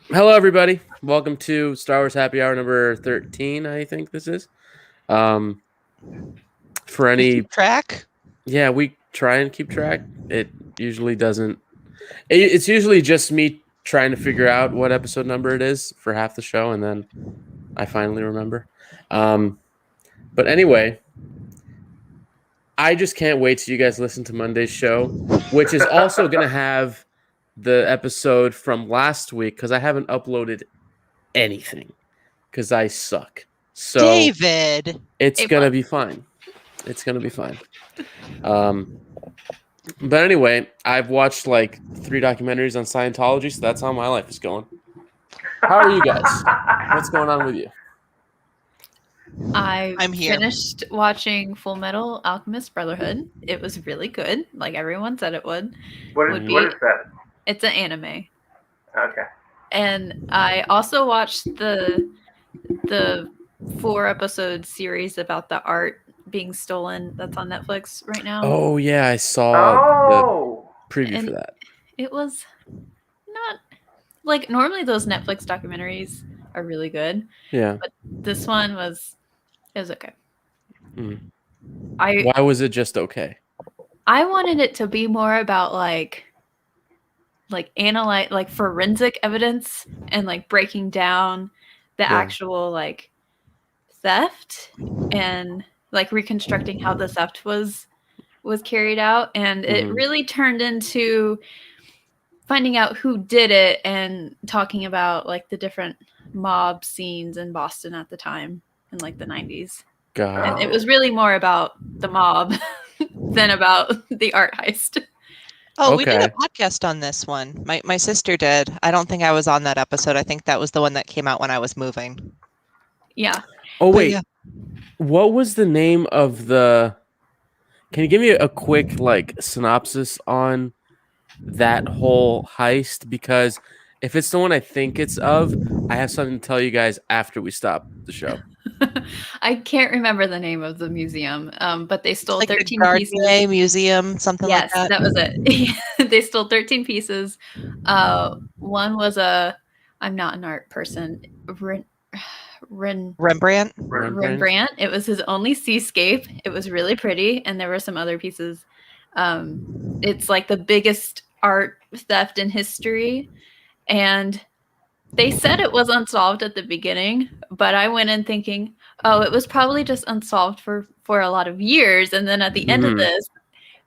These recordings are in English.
Hello, everybody. Welcome to Star Wars Happy Hour number 13, I think this is. For any... track? Yeah, we try and keep track. It usually doesn't... It's usually just me trying to figure out what episode number it is for half the show, and then I finally remember. But anyway, I just can't wait till you guys listen to Monday's show, which is also going to have the episode from last week, because I haven't uploaded anything because I suck. So David, it's gonna be fine. It's gonna be fine. But anyway, I've watched like 3 documentaries on Scientology, so that's how my life is going. How are you guys? What's going on with you? I'm here. Finished watching Fullmetal Alchemist Brotherhood. It was really good, like everyone said it would. What is that? It's an anime. Okay. And I also watched the 4-episode series about the art being stolen that's on Netflix right now. Oh yeah, I saw the preview for that. It was not like normally those Netflix documentaries are really good. Yeah. But this one was okay. Mm. Why was it just okay? I wanted it to be more about like analyze, like forensic evidence and like breaking down the actual like theft and like reconstructing how the theft was carried out. And it really turned into finding out who did it and talking about like the different mob scenes in Boston at the time in like the 90s. God. And it was really more about the mob than about the art heist. Oh, we did a podcast on this one. My sister did. I don't think I was on that episode. I think that was the one that came out when I was moving. Yeah. Oh, wait. Yeah. What was the name of the... Can you give me a quick like synopsis on that whole heist? Because if it's the one I think it's of, I have something to tell you guys after we stop the show. I can't remember the name of the museum, but they stole like 13 the pieces. Museum, something like that. Yes, that was it. They stole 13 pieces. One was I'm not an art person. Rembrandt. It was his only seascape. It was really pretty, and there were some other pieces. It's like the biggest art theft in history, and they said it was unsolved at the beginning, but I went in thinking, oh, it was probably just unsolved for a lot of years, and then at the end of this,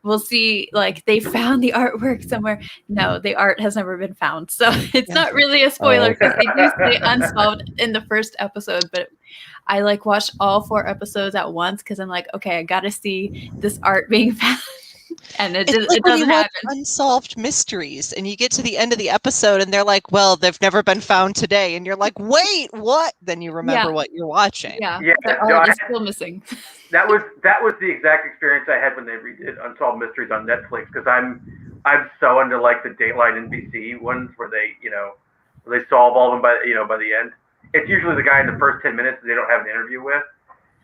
we'll see like they found the artwork somewhere. No, the art has never been found, so it's not really a spoiler because they do say unsolved in the first episode. But I like watched all 4 episodes at once because I'm like, okay, I got to see this art being found. And it doesn't happen. Unsolved Mysteries, and you get to the end of the episode, and they're like, "Well, they've never been found today," and you're like, "Wait, what?" Then you remember what you're watching. Yeah, the art is still missing. That was the exact experience I had when they redid Unsolved Mysteries on Netflix, because I'm so into like the Dateline NBC ones where they where they solve all of them by the end. It's usually the guy in the first 10 minutes that they don't have an interview with.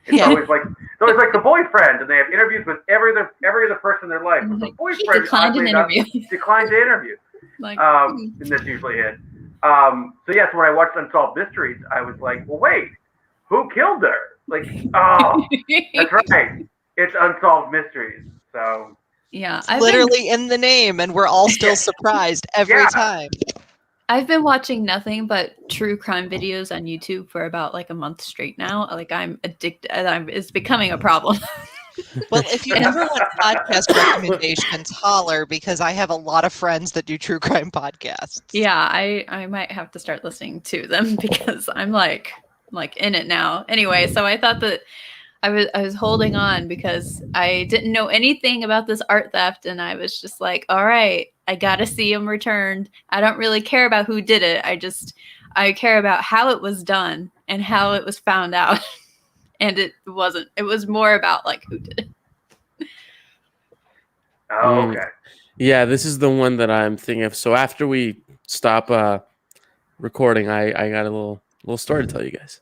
It's always like the boyfriend, and they have interviews with every other person in their life. The boyfriend declined an interview. Declined to interview. And that's usually it. So when I watched Unsolved Mysteries, I was like, well, wait, who killed her? Like, oh, that's right, it's Unsolved Mysteries. So yeah, literally in the name, and we're all still surprised every time. I've been watching nothing but true crime videos on YouTube for about like a month straight now. Like I'm addicted. It's becoming a problem. Well, if you ever want podcast recommendations, holler, because I have a lot of friends that do true crime podcasts. Yeah, I might have to start listening to them because I'm like in it now. Anyway, so I thought that I was holding on because I didn't know anything about this art theft, and I was just like, all right, I gotta see him returned. I don't really care about who did it. I care about how it was done and how it was found out. And it wasn't. It was more about like who did it. Oh, okay. Yeah, this is the one that I'm thinking of. So after we stop recording, I got a little story to tell you guys.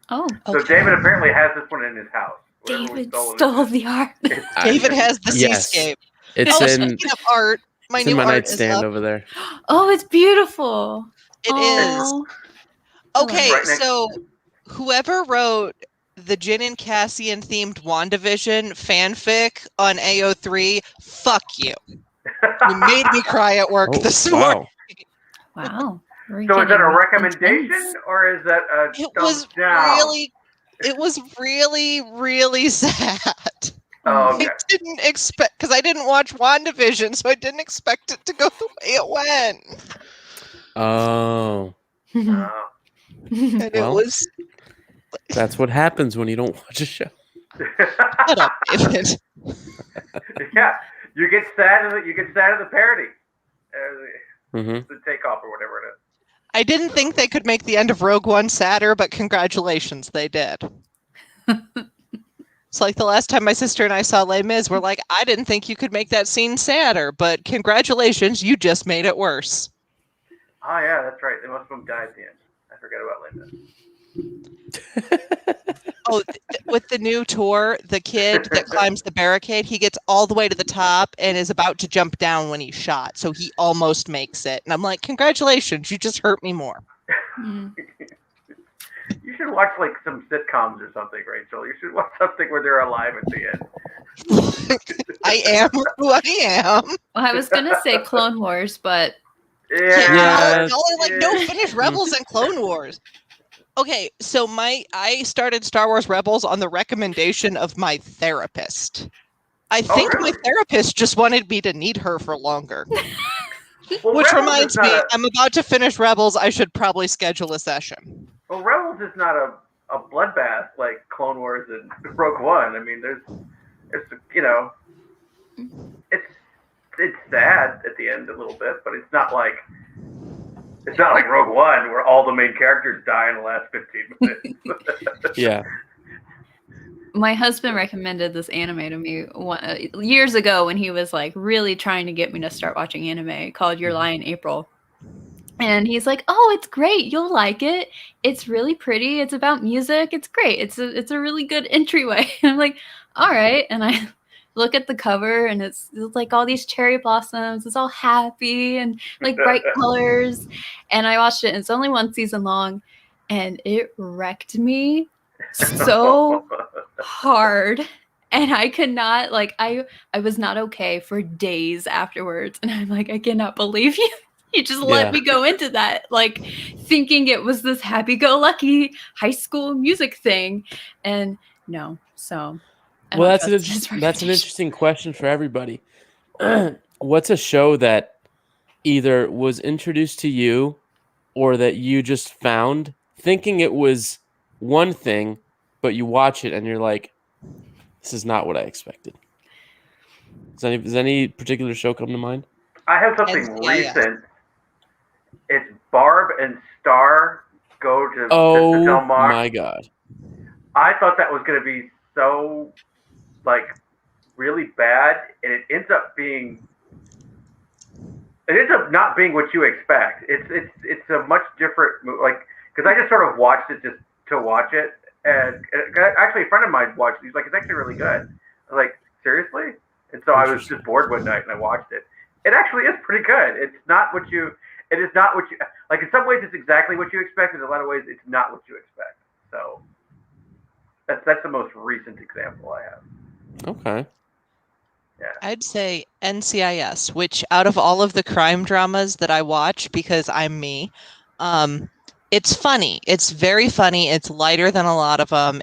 Oh. So David apparently has this one in his house. David stole the art. David has the seascape. It's speaking of art, my it's in my art nightstand over there. Oh, it's beautiful. It is. Aw. Okay, Right next- so whoever wrote the Jin and Cassian themed WandaVision fanfic on AO3, fuck you. You made me cry at work this morning. Wow. We're So is that a getting recommendation intense. or is that a It thumbs was down? really sad. Oh, okay. I didn't expect, because I didn't watch WandaVision, so I didn't expect it to go the way it went. Oh, And Well. it was, that's what happens when you don't watch a show. shut up, David. Yeah, you get sad at the parody, Mm-hmm. the takeoff or whatever it is. I didn't think they could make the end of Rogue One sadder, but congratulations, they did. It's like the last time my sister and I saw Les Mis, we're like, I didn't think you could make that scene sadder, but congratulations, you just made it worse. Oh yeah, that's right. Most of them died at the end. I forgot about Linda. Oh, with the new tour, the kid that climbs the barricade, he gets all the way to the top and is about to jump down when he's shot. So he almost makes it. And I'm like, congratulations, you just hurt me more. Mm. You should watch like some sitcoms or something, Rachel. You should watch something where they're alive at the end. I am who I am. Well, I was gonna say Clone Wars, but Yeah. Y'all are like, no, Yeah. finish Rebels and Clone Wars. Okay, so I started Star Wars Rebels on the recommendation of my therapist. I think really? my therapist just wanted me to need her for longer. Well, Which Rebels reminds is not me, I'm about to finish Rebels. I should probably schedule a session. Well, Rebels is not a bloodbath like Clone Wars and Rogue One. I mean, there's it's sad at the end a little bit, but it's not like Rogue One where all the main characters die in the last 15 minutes. Yeah. my husband recommended this anime to me years ago when he was like really trying to get me to start watching anime called Your Lie in April. And he's like, "Oh, it's great. You'll like it. It's really pretty. It's about music. It's great. It's a really good entryway." And I'm like, "All right." And I look at the cover and it's like all these cherry blossoms. It's all happy and like bright colors. And I watched it and it's only one season long and it wrecked me so hard. And I could not, like, I was not okay for days afterwards. And I'm like, I cannot believe you. You just let me go into that, like thinking it was this happy-go-lucky high school music thing, and no. So, well, that's an interesting question for everybody. What's a show that either was introduced to you, or that you just found thinking it was one thing, but you watch it and you're like, "This is not what I expected." Does any particular show come to mind? I have something recent. It's Barb and Star go to Oh Del Mar. my god! I thought that was going to be so, like, really bad, and it ends up not being what you expect. It's a much different, like, because I just sort of watched it just to watch it, and actually a friend of mine watched it. He's like, "It's actually really good." I was like, "Seriously?" And so I was just bored one night and I watched it. It actually is pretty good. It is not what you like. In some ways, it's exactly what you expect. In a lot of ways, it's not what you expect. So that's the most recent example I have. Okay. Yeah. I'd say NCIS, which out of all of the crime dramas that I watch, because I'm me, it's funny. It's very funny. It's lighter than a lot of them.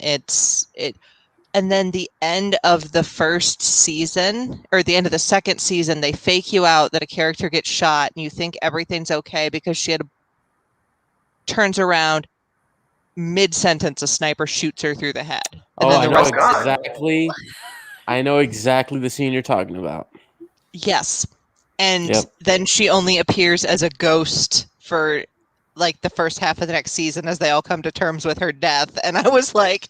And then the end of the first season, or the end of the second season, they fake you out that a character gets shot and you think everything's okay because turns around mid-sentence, a sniper shoots her through the head. And then I the know rest exactly. I know exactly the scene you're talking about. Yes. And then she only appears as a ghost for like the first half of the next season as they all come to terms with her death. And I was like,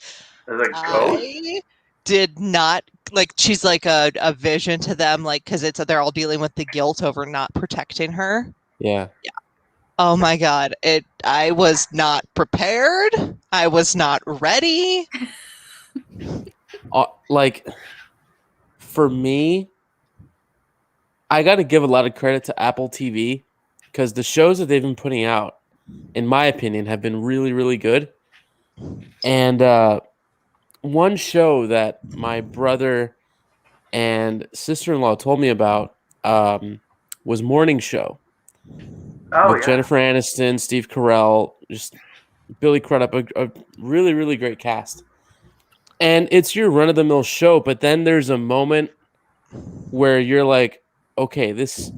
I did not, like, she's like a vision to them, like, because they're all dealing with the guilt over not protecting her. Yeah. Oh my god, I was not prepared. I was not ready. Like, for me, I got to give a lot of credit to Apple TV because the shows that they've been putting out in my opinion, have been really, really good. And one show that my brother and sister-in-law told me about was Morning Show Oh with yeah. Jennifer Aniston, Steve Carell, just Billy Crudup, a really, really great cast. And it's your run-of-the-mill show, but then there's a moment where you're like, okay, this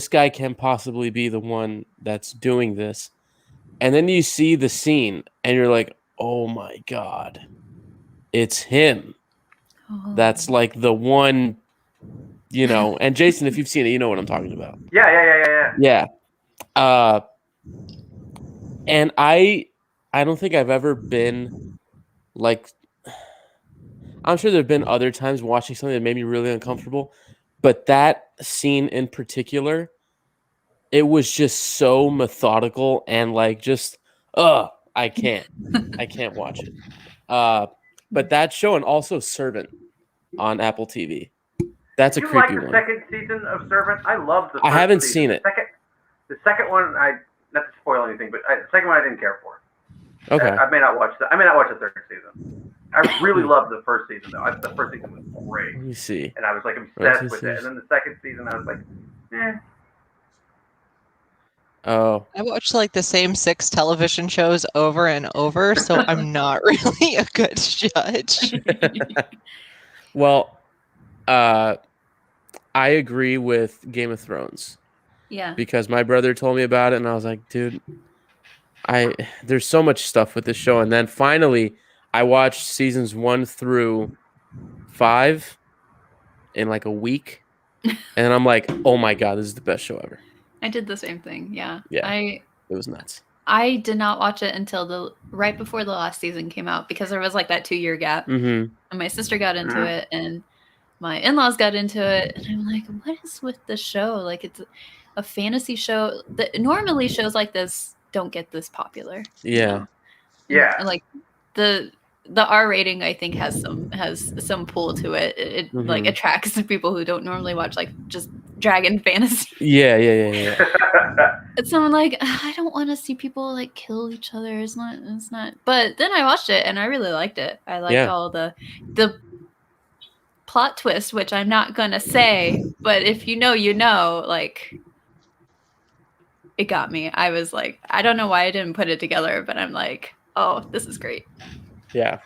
guy can possibly be the one that's doing this. And then you see the scene and you're like, oh my God, it's him. Oh. That's like the one, and Jason, if you've seen it, you know what I'm talking about. Yeah. Yeah. And I don't think I've ever been like, I'm sure there've been other times watching something that made me really uncomfortable, but that scene in particular, it was just so methodical and like just, I can't watch it. But that show, and also Servant on Apple TV. That's Did a you like creepy the one. second season of Servant? I loved the first I haven't season. seen it. The second one, not to spoil anything, but the second one I didn't care for. Okay. I may not watch the third season. I really loved the first season though. The first season was great, Let me see. and I was like obsessed with it. And then the second season, I was like, eh. Oh. I watch like the same 6 television shows over and over, so I'm not really a good judge. Well, I agree with Game of Thrones. Yeah. Because my brother told me about it, and I was like, dude, there's so much stuff with this show. And then finally, I watched seasons 1 through 5 in like a week, and I'm like, oh my God, this is the best show ever. I did the same thing. Yeah. It was nuts. I did not watch it until right before the last season came out, because there was like that 2-year gap. Mm-hmm. And my sister got into it, and my in-laws got into it, and I'm like, what is with this show? Like, it's a fantasy show. Normally shows like this don't get this popular. Yeah. Yeah. And like the R rating, I think, has some pull to it. It like attracts people who don't normally watch like just dragon fantasy. Yeah. And so I'm like, I don't want to see people like kill each other. It's not. But then I watched it and I really liked it. I liked all the plot twist, which I'm not gonna say, but if you know, like, it got me. I was like, I don't know why I didn't put it together, but I'm like, oh, this is great. Yeah.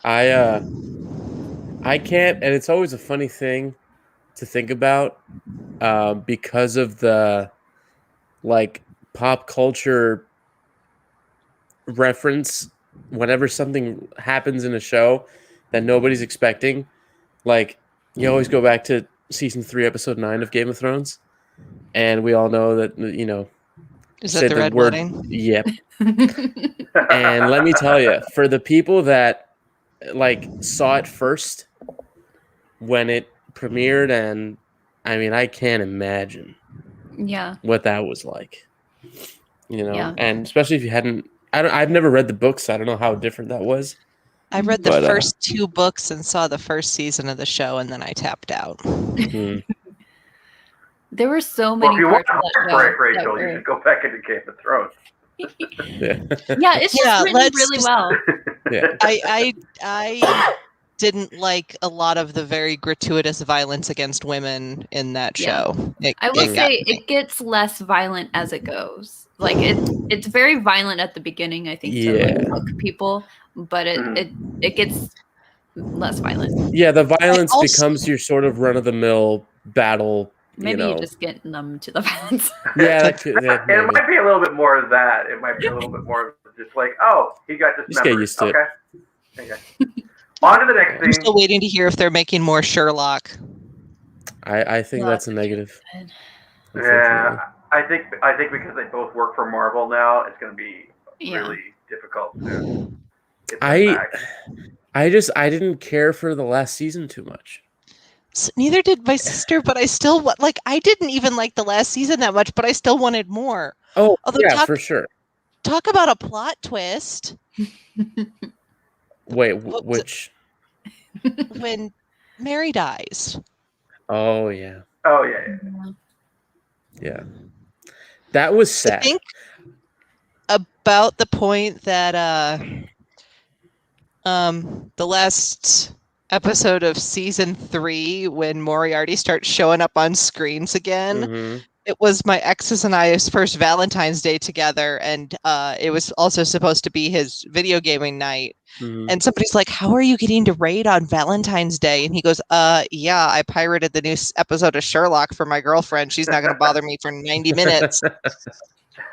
I can't, and it's always a funny thing to think about, because of the like pop culture reference. Whenever something happens in a show that nobody's expecting, like, you always go back to season 3, episode 9 of Game of Thrones, and we all know that, Is that the Red Wedding? Yep. And let me tell you, for the people that like saw it first when it premiered, and I mean, I can't imagine what that was like, and especially if you hadn't, I've never read the books, so I don't know how different that was. I read the first 2 books and saw the first season of the show, and then I tapped out. There were so many parts of that show. Rachel, you should go back into Game of Thrones. It's just written really well. Yeah. I didn't like a lot of the very gratuitous violence against women in that show. I will say it gets less violent as it goes. Like it's very violent at the beginning, I think, to like hook people, but it gets less violent. Yeah, the violence becomes your sort of run-of-the-mill battle. Maybe you just get numb to the violence. Yeah, it might be a little bit more of that. It might be a little bit more of just like, oh, he got dismembered. Just get used to it. Okay. On to the next thing. I'm still waiting to hear if they're making more Sherlock. I think that's a negative. Yeah, I think because they both work for Marvel now, it's going to be really difficult to get that back. I didn't care for the last season too much. So neither did my sister, but I still I didn't even like the last season that much, but I still wanted more. Oh, for sure. Talk about a plot twist. Wait, which? When Mary dies. Oh yeah. Oh yeah. Yeah. That was I sad. think about the point that the last episode of season 3, when Moriarty starts showing up on screens again, Mhm. it was my ex's and I's first Valentine's Day together, and it was also supposed to be his video gaming night. Mhm. And somebody's like, "How are you getting to raid on Valentine's Day?" And he goes, yeah, I pirated the new episode of Sherlock for my girlfriend. She's not going to bother me for 90 minutes.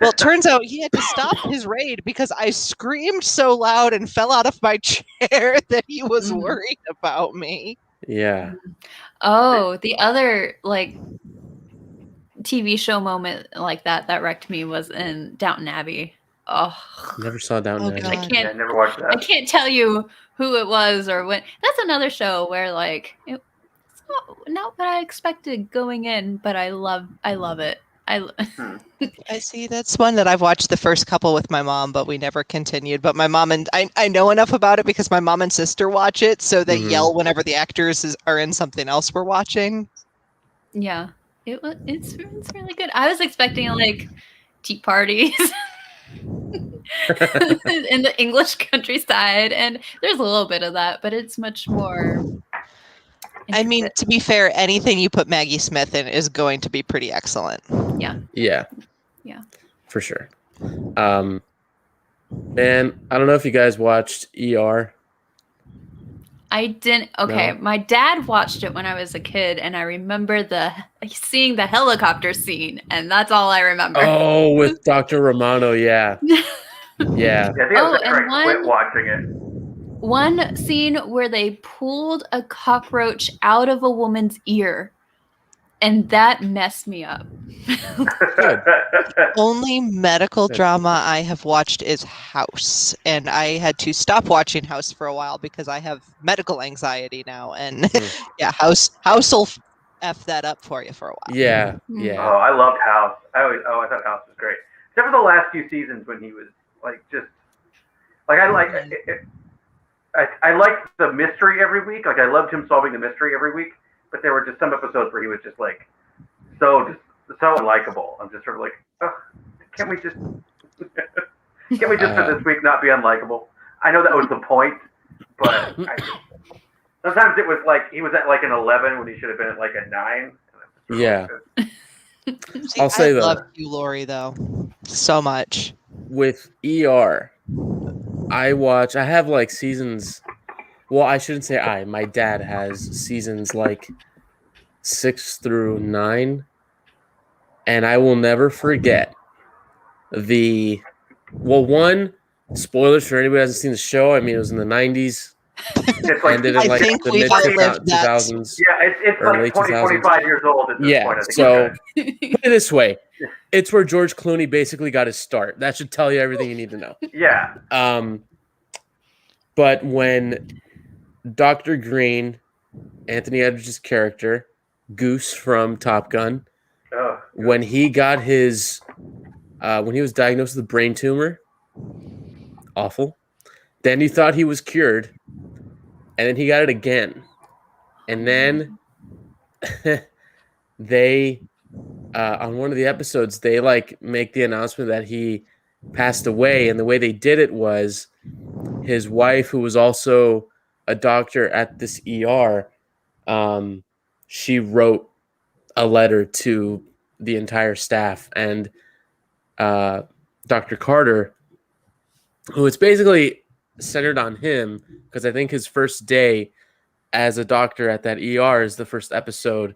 Well, it turns out he had to stop his raid because I screamed so loud and fell out of my chair that he was worried about me. Yeah. Oh, the other like TV show moment like that wrecked me was in Downton Abbey. Oh, Never saw Downton Abbey. God. Yeah, I never watched I that. can't tell you who it was or when. That's another show where like it's not what I expected going in, but I love it. I see. That's one that I've watched the first couple with my mom, but we never continued. But my mom and I know enough about it because my mom and sister watch it, so they yell whenever the actors are in something else we're watching. Yeah, it's really good. I was expecting like tea parties in the English countryside, and there's a little bit of that, but it's much more. I mean, to be fair, anything you put Maggie Smith in is going to be pretty excellent. Yeah. Yeah. For sure. And I don't know if you guys watched ER. I didn't. Okay, No? my dad watched it when I was a kid, and I remember seeing the helicopter scene, and that's all I remember. Oh, with Dr. Romano, yeah. Yeah. Yeah, I think I was and I quit watching it. One scene where they pulled a cockroach out of a woman's ear, and that messed me up. Good. Only medical Good. drama I have watched is House, and I had to stop watching House for a while because I have medical anxiety now, and yeah, House will F that up for you for a while. Yeah. Oh, Yeah. I loved House. I thought House was great. Except for the last few seasons when he was like just like I liked the mystery every week. Like I loved him solving the mystery every week. But there were just some episodes where he was just like so unlikable. I'm just sort of like, oh, can't we just for this week not be unlikable? I know that was the point, but sometimes it was like he was at like an 11 when he should have been at like a 9. Yeah. See, I'll say I though, love you, Lori, though, so much. with ER, I have like seasons. Well, I shouldn't say my dad has seasons like 6 through 9. And I will never forget one, spoilers for anybody who hasn't seen the show. I mean, it was in the 90s. It's like, Ended in like think the we've mid outlived that. 2000s. Yeah, it's or like late 20, 2000s. 25 years old at this Yeah, point. I think so put it this way. It's where George Clooney basically got his start. That should tell you everything you need to know. yeah. But when Dr. Green, Anthony Edwards' character, Goose from Top Gun, when he got his when he was diagnosed with a brain tumor, awful. Then he thought he was cured, and then he got it again. And then they on one of the episodes, they like make the announcement that he passed away, and the way they did it was his wife, who was also a doctor at this ER, she wrote a letter to the entire staff, and Dr. Carter, who is basically centered on him, because I think his first day as a doctor at that ER is the first episode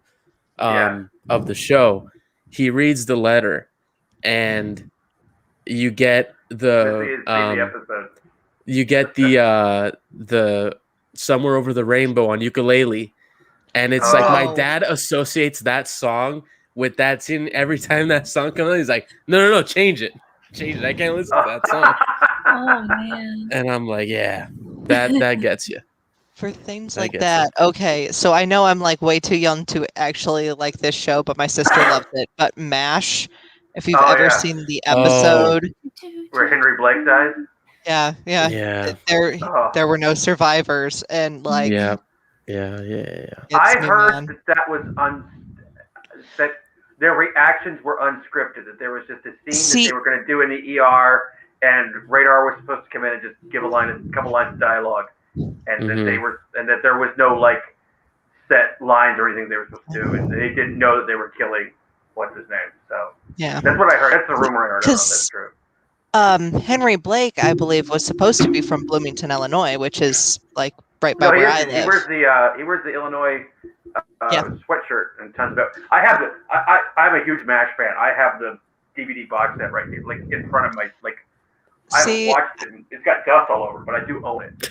of the show. He reads the letter, and you get the Somewhere Over the Rainbow on ukulele, and it's like my dad associates that song with that scene. Every time that song comes on, he's like, no, change it. I can't listen to that song. Oh man. And I'm like, yeah, that gets you. For things like that, okay, so I know I'm like way too young to actually like this show, but my sister loves it. But MASH, if you've ever seen the episode where Henry Blake dies. Yeah. There were no survivors, and like yeah. I heard that was their reactions were unscripted. That there was just a scene that they were going to do in the ER, and Radar was supposed to come in and just give a couple lines of dialogue, and that there was no like set lines or anything they were supposed to do, and they didn't know that they were killing what's his name. So that's what I heard. That's the rumor I heard. I don't know if that's true. Henry Blake, I believe, was supposed to be from Bloomington, Illinois, which is like right by where I live. He wears the Illinois sweatshirt and tons of it. I'm a huge MASH fan. I have the DVD box set right here, like in front of my I haven't watched it. It's got dust all over, but I do own it.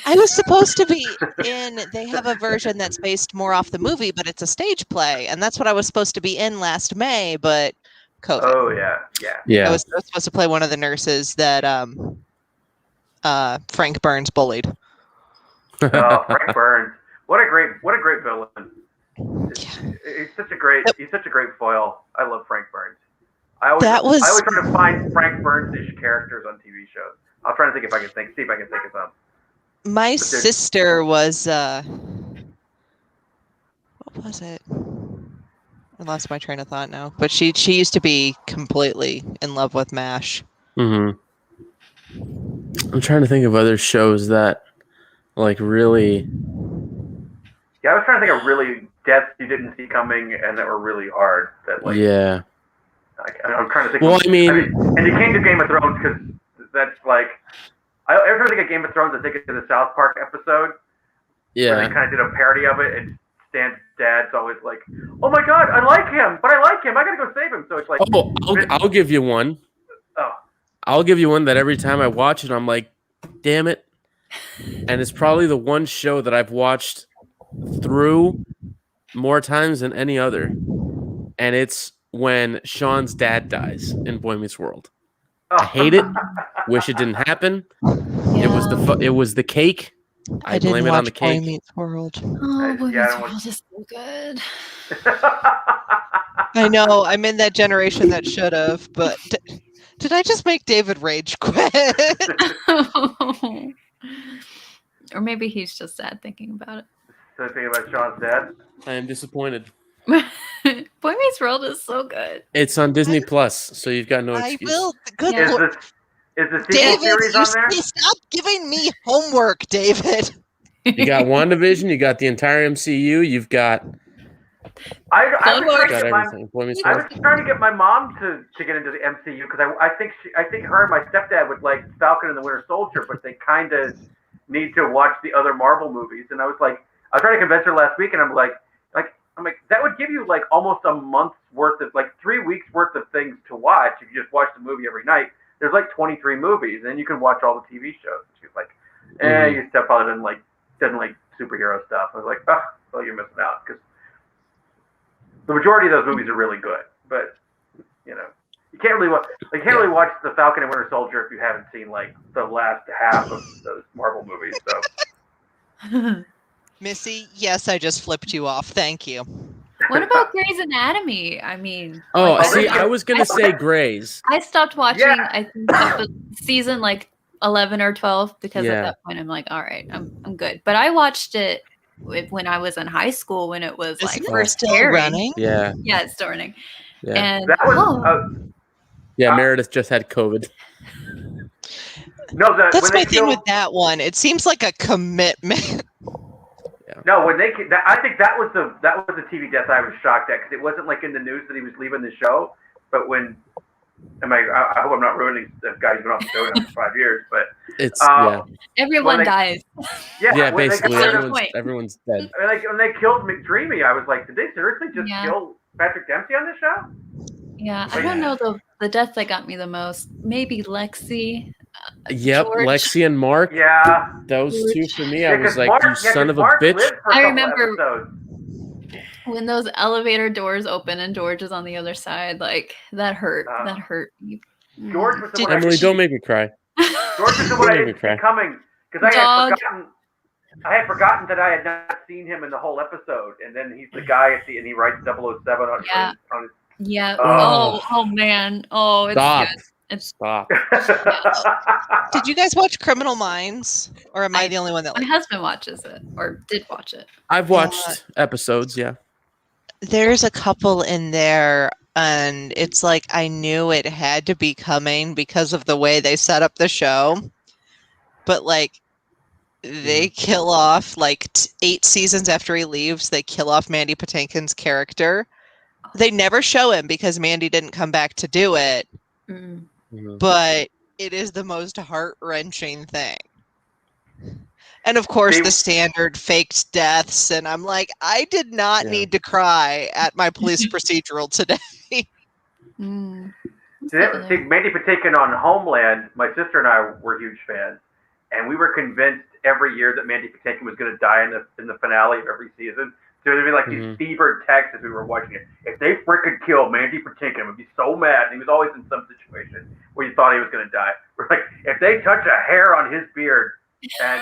I was supposed to be in. They have a version that's based more off the movie, but it's a stage play, and that's what I was supposed to be in last May, but COVID. Oh yeah. I was supposed to play one of the nurses that Frank Burns bullied. Oh, Frank Burns! What a great villain! He's such a great foil. I love Frank Burns. I always try to find Frank Burns-ish characters on TV shows. I'll try to see if I can think of some. My sister was what was it? I lost my train of thought now. But she used to be completely in love with MASH. Mm-hmm. I'm trying to think of other shows that like really. Yeah, I was trying to think of really deaths you didn't see coming and that were really hard. That like. Yeah. I'm trying to think. Well, and you came to Game of Thrones because that's like. Every time I think of Game of Thrones, I think of the South Park episode. Yeah. Where they kind of did a parody of it, and Stan's dad's always like, "Oh my God, I like him, but I like him. I gotta go save him." So it's like, I'll give you one. Oh. I'll give you one that every time I watch it, I'm like, damn it. And it's probably the one show that I've watched through more times than any other. And it's when Sean's dad dies in Boy Meets World. I hate it. Wish it didn't happen. Yeah. It was the cake. I blame it on the cake. Boy Meets World. Oh, Boy Meets World is so good. I know. I'm in that generation that should have, but did I just make David rage quit? Or maybe he's just sad thinking about it. So thinking about Sean's dad? I am disappointed. Boy Meets World is so good. It's on Disney Plus, so you've got no excuse. I will. Good Lord. Is the sequel series on there? Stop giving me homework, David. You got WandaVision, you got the entire MCU, you've got. I was trying to get my mom to get into the MCU because I think her and my stepdad would like Falcon and the Winter Soldier, but they kind of need to watch the other Marvel movies. And I was trying to convince her last week, and I'm like that would give you like almost a month's worth of 3 weeks worth of things to watch if you just watch the movie every night. There's like 23 movies, and then you can watch all the TV shows. And she was like, your stepfather doesn't like superhero stuff. I was like, oh, you're missing out because the majority of those movies are really good, but you can't really watch. Really watch the Falcon and Winter Soldier if you haven't seen like the last half of those Marvel movies. So, Missy, yes, I just flipped you off. Thank you. What about Grey's Anatomy? I mean, I was gonna say Grey's. I stopped watching. Yeah. I think season 11 or 12 because at that point I'm like, all right, I'm good. But I watched it when I was in high school when it was first still running. Yeah, it's still running. Yeah. And that was, Meredith just had COVID. No, that's my thing with that one. It seems like a commitment. No, when I think that was the TV death I was shocked at because it wasn't like in the news that he was leaving the show. But when I hope I'm not ruining the guy who's been off the show now for 5 years, but it's everyone dies. Yeah, basically everyone's dead. When they killed McDreamy, I was like, did they seriously just kill Patrick Dempsey on this show? Yeah, I don't know the death that got me the most. Maybe Lexi. Yep, George. Lexi and Mark. Yeah, those two for me. I was like, you son of a bitch. I remember when those elevator doors open and George is on the other side. Like that hurt. That hurt me. George was the one. Emily, don't make me cry. George was the one I didn't see coming because I had forgotten that I had not seen him in the whole episode, and then he's the guy and he writes 007 on his. Yeah. Oh man. Oh, it's Stop. good. Stop. Did you guys watch Criminal Minds, or am I the only one that? My husband watches it, or did watch it. I've watched episodes. Yeah. There's a couple in there, and it's like I knew it had to be coming because of the way they set up the show. But like, they kill off 8 seasons after he leaves. They kill off Mandy Patinkin's character. They never show him because Mandy didn't come back to do it. Mm. But it is the most heart-wrenching thing. And of course, the standard faked deaths. And I'm like, I did not need to cry at my police procedural today. Mm. See, Mandy Patinkin on Homeland, my sister and I were huge fans. And we were convinced every year that Mandy Patinkin was going to die in the finale of every season. So there'd be like these fevered texts as we were watching it. If they frickin' kill Mandy Patinkin, I'd be so mad. And he was always in some situation where you thought he was going to die. We're like, if they touch a hair on his beard, and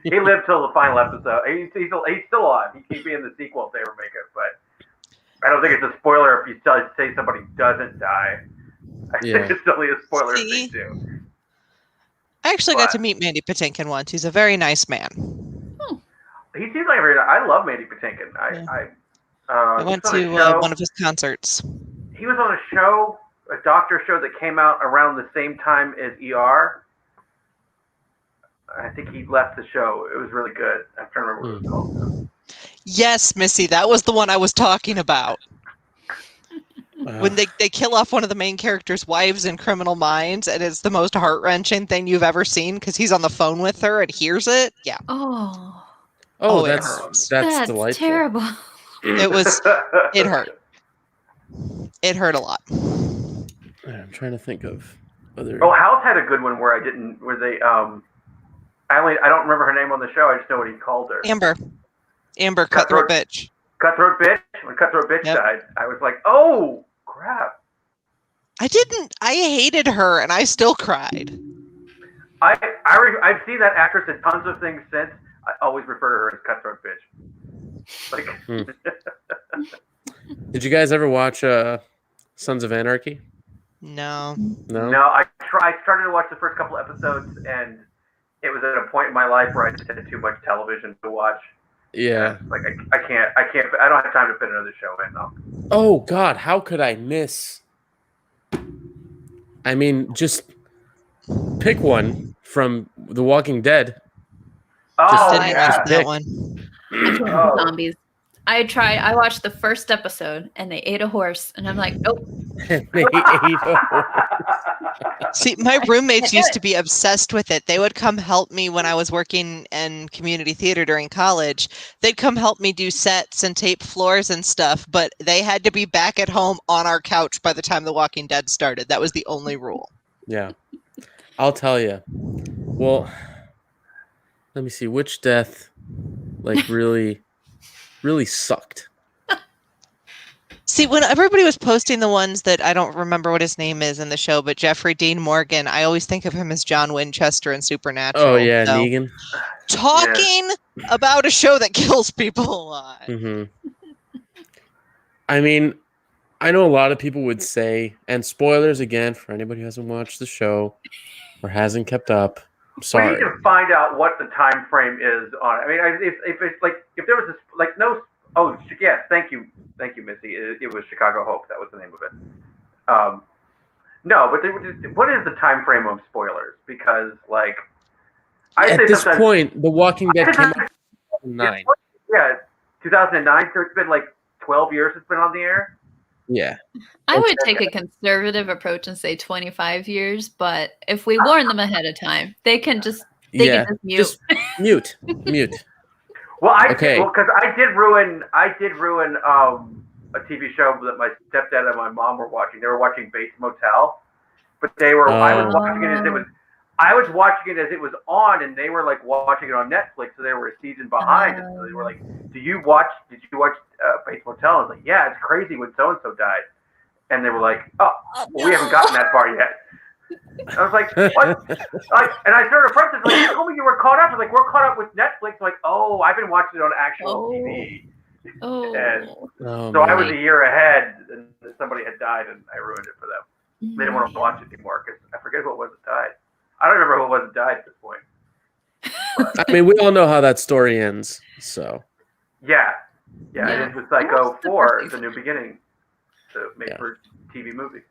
he lived till the final episode. He's still alive. He can't be in the sequel if they ever make it. But I don't think it's a spoiler if you say somebody doesn't die. I think it's only a spoiler if they do. I actually got to meet Mandy Patinkin once. He's a very nice man. He seems like I love Mandy Patinkin. I went to one of his concerts. He was on a show, a doctor show that came out around the same time as ER. I think he left the show. It was really good. I'm trying to remember what it was called. Yes, Missy, that was the one I was talking about. When they kill off one of the main characters' wives in Criminal Minds, and it's the most heart-wrenching thing you've ever seen because he's on the phone with her and hears it. Yeah. Oh, that's delightful. Terrible. It hurt. It hurt a lot. I'm trying to think of other. Oh, House had a good one where they I don't remember her name on the show. I just know what he called her. Amber, Cutthroat Bitch. Cutthroat Bitch. When Cutthroat Bitch died, I was like, oh crap. I hated her, and I still cried. I've seen that actress in tons of things since. I always refer to her as Cutthroat Bitch. Did you guys ever watch Sons of Anarchy? No. No, I started to watch the first couple episodes, and it was at a point in my life where I just had too much television to watch. Yeah. Like I can't. I don't have time to fit another show in. No. Oh God, how could I miss? I mean, just pick one from The Walking Dead. Oh, just didn't watch that one. Zombies. I watched the first episode and they ate a horse, and I'm like, nope. They ate a horse. See, my roommates used to be obsessed with it. They would come help me when I was working in community theater during college. They'd come help me do sets and tape floors and stuff, but they had to be back at home on our couch by the time The Walking Dead started. That was the only rule. Yeah. I'll tell you. Well, let me see. Which death, really sucked? See, when everybody was posting the ones that I don't remember what his name is in the show, but Jeffrey Dean Morgan, I always think of him as John Winchester in Supernatural. Oh, yeah, so, Negan. Talking about a show that kills people a lot. Mm-hmm. I mean, I know a lot of people would say, and spoilers again for anybody who hasn't watched the show or hasn't kept up. I'm sorry. We need to find out what the time frame is on it. I mean, if it's if there was this no. Oh yes, thank you, Missy. It was Chicago Hope. That was the name of it. No, but what is the time frame of spoilers? Because at this point, The Walking Dead came out in 2009. Yeah, 2009. So it's been 12 years. It's been on the air. Yeah. I would take a conservative approach and say 25 years, but if we warn them ahead of time, they can just mute. Just mute. Well, because I did ruin a TV show that my stepdad and my mom were watching. They were watching Bates Motel, but they were. I was watching it as it was. I was watching it as it was on, and they were watching it on Netflix, so they were a season behind. And so they were like, Did you watch Bates Motel?" I was like, "Yeah, it's crazy when so and so died." And they were like, "Oh, well, we haven't gotten that far yet." I was like, "What?" And I started a process you told me you were caught up. I was like, "We're caught up with Netflix." I'm like, "Oh, I've been watching it on actual TV." And so I was a year ahead, and somebody had died, and I ruined it for them. They didn't want to watch it anymore because I forget who it was that died. I don't remember who it was that died at this point. I mean, we all know how that story ends. So yeah, Yeah, Yeah. it ends with Psycho Watched the 4, first the new beginning, the Yeah. made-for-TV movie.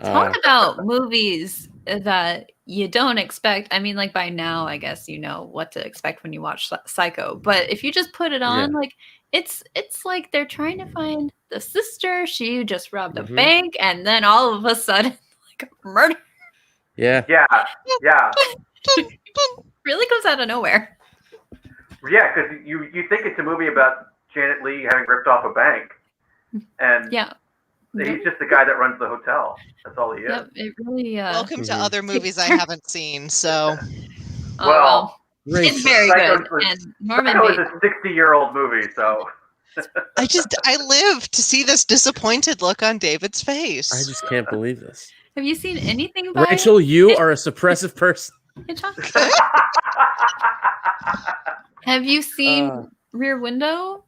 Talk about movies that you don't expect. I mean, like by now, I guess you know what to expect when you watch Psycho. But if you just put it on, like it's like they're trying to find the sister. She just robbed a bank, and then all of a sudden, like a murder. Yeah. Yeah. Really comes out of nowhere. Yeah, because you think it's a movie about Janet Leigh having ripped off a bank, and he's just the guy that runs the hotel. That's all he is. Yep, it really. Welcome to other movies I haven't seen. So, well, it's very Psycho good. And Norman Psycho is Bates. a 60-year-old movie, so. I live to see this disappointed look on David's face. I just can't believe this. Have you seen anything by Rachel, you are a suppressive person. Have you seen Rear Window?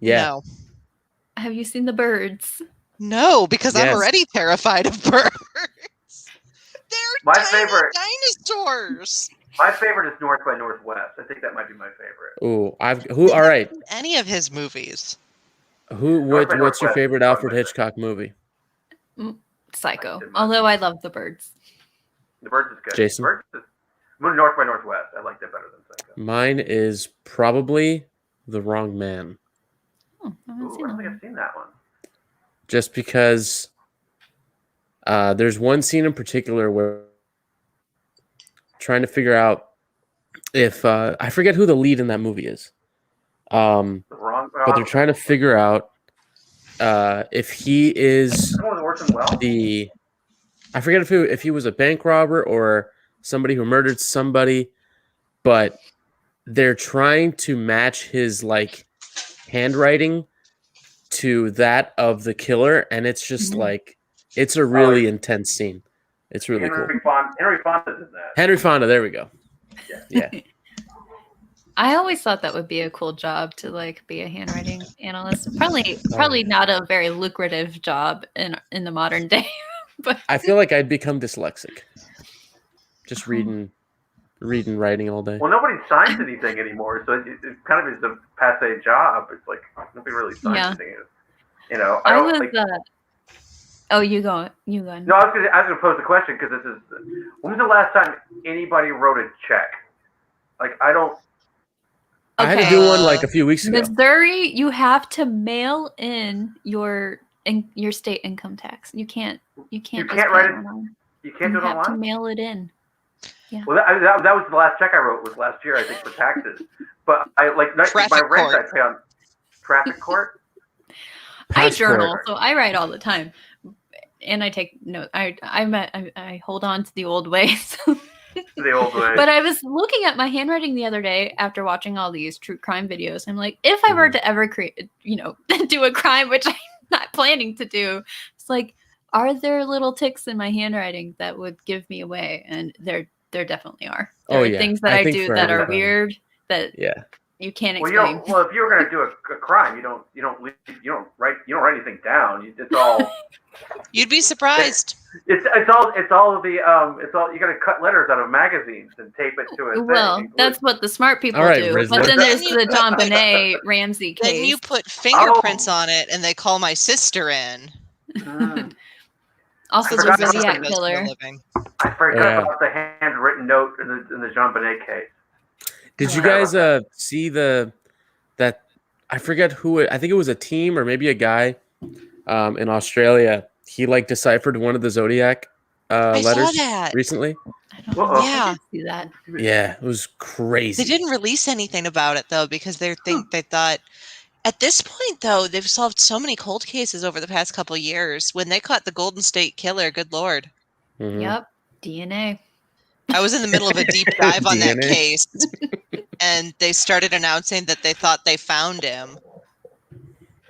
Yeah. No. Have you seen The Birds? No, because I'm already terrified of birds. They're my tiny favorite dinosaurs. My favorite is North by Northwest. I think that might be my favorite. Ooh, all right. Any of his movies. What's your favorite Alfred Hitchcock movie? Psycho. Although I love The Birds. The Birds is good. Jason? North by Northwest. I like that better than Psycho. Mine is probably The Wrong Man. Oh, I don't think I've seen that one. Just because there's one scene in particular where trying to figure out if I forget who the lead in that movie is. But they're trying to figure out if he is I forget if he was a bank robber or somebody who murdered somebody, but they're trying to match his like handwriting to that of the killer, and it's just like it's a really intense scene. It's really cool. Henry Fonda's in that. Henry Fonda, there we go. Yeah. I always thought that would be a cool job to like be a handwriting analyst. Probably not a very lucrative job in the modern day. But I feel like I'd become dyslexic. Just reading, writing all day. Well, nobody signs anything anymore, so it kind of is a passe job. It's like nobody really signs anything. You know, I don't like. Oh, you go. No, I was gonna pose the question because this is. When was the last time anybody wrote a check? Like I don't. I had to do one like a few weeks ago. Missouri, you have to mail in your state income tax. You can't write it. You can't do it online. You have to mail it in. Yeah. Well, that was the last check I wrote was last year, I think, for taxes. But I like my rent I pay on traffic court. I journal, so I write all the time, and I take notes. I hold on to the old ways. The old way. But I was looking at my handwriting the other day after watching all these true crime videos. I'm like, if I were to ever do a crime, which I'm not planning to do, it's like, are there little ticks in my handwriting that would give me away? And there definitely are. There are things that I do that are weird that you can't explain. Well, if you were going to do a crime, you don't write anything down. It's all. You'd be surprised. It's all you got to cut letters out of magazines and tape it to a thing. Well, that's what the smart people do. Riz, but then there's the John Bonet Ramsey case. Then you put fingerprints on it, and they call my sister in. Also, the Zodiac killer. I forgot about the handwritten note in the John Bonet case. Did you guys see that? I forget who. I think it was a team or maybe a guy in Australia. He like deciphered one of the Zodiac letters recently. I see that. Yeah, it was crazy. They didn't release anything about it though because they thought at this point though they've solved so many cold cases over the past couple of years. When they caught the Golden State Killer, good lord. Mm-hmm. Yep, DNA. I was in the middle of a deep dive on that case, and they started announcing that they thought they found him,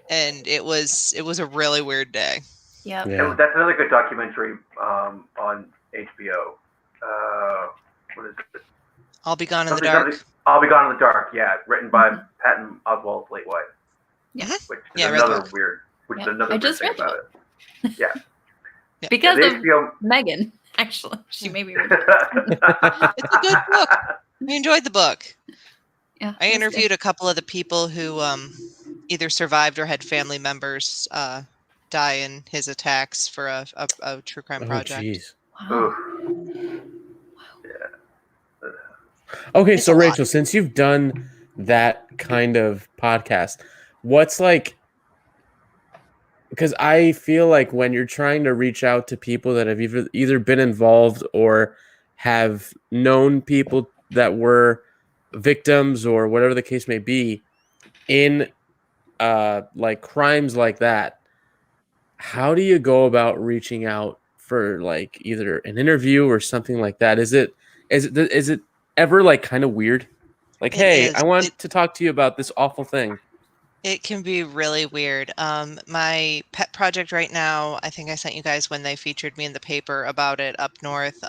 and it was a really weird day. Yep. Yeah, that's another good documentary on HBO. What is it? I'll Be Gone in the Dark. I'll Be Gone in the Dark. Yeah, written by Patton Oswalt's late wife. Yeah. Which is another weird. Which is another weird thing about it. Yeah. Because of Megan. Actually, she may be. It's a good book. I enjoyed the book. Yeah, I interviewed a couple of the people who either survived or had family members die in his attacks for a true crime Oh, project. jeez. Wow. Yeah. Okay, It's so a lot. Rachel, since you've done that kind of podcast, what's like, because I feel like when you're trying to reach out to people that have either been involved or have known people that were victims or whatever the case may be in like crimes like that, how do you go about reaching out for like either an interview or something like that? Is it ever like kind of weird? Like, It hey, is. I want to talk to you about this awful thing. It can be really weird. My pet project right now, I think I sent you guys when they featured me in the paper about it up north,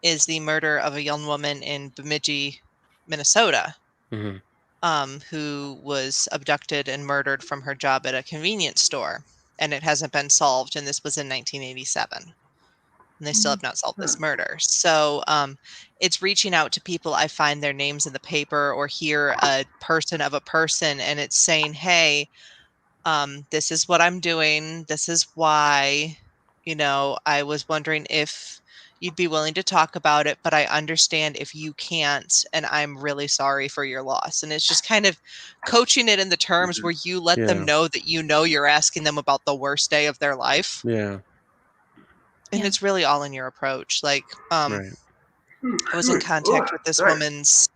is the murder of a young woman in Bemidji, Minnesota, Mm-hmm. who was abducted and murdered from her job at a convenience store. And it hasn't been solved. And this was in 1987. And they still have not solved this murder. So it's reaching out to people. I find their names in the paper or hear a person of a person, and it's saying, hey, this is what I'm doing. This is why, I was wondering if you'd be willing to talk about it, but I understand if you can't, and I'm really sorry for your loss. And it's just kind of coaching it in the terms where you let them Yeah. know that you're asking them about the worst day of their life. Yeah. And Yeah. it's really all in your approach. Like, Right. I was in contact with this woman's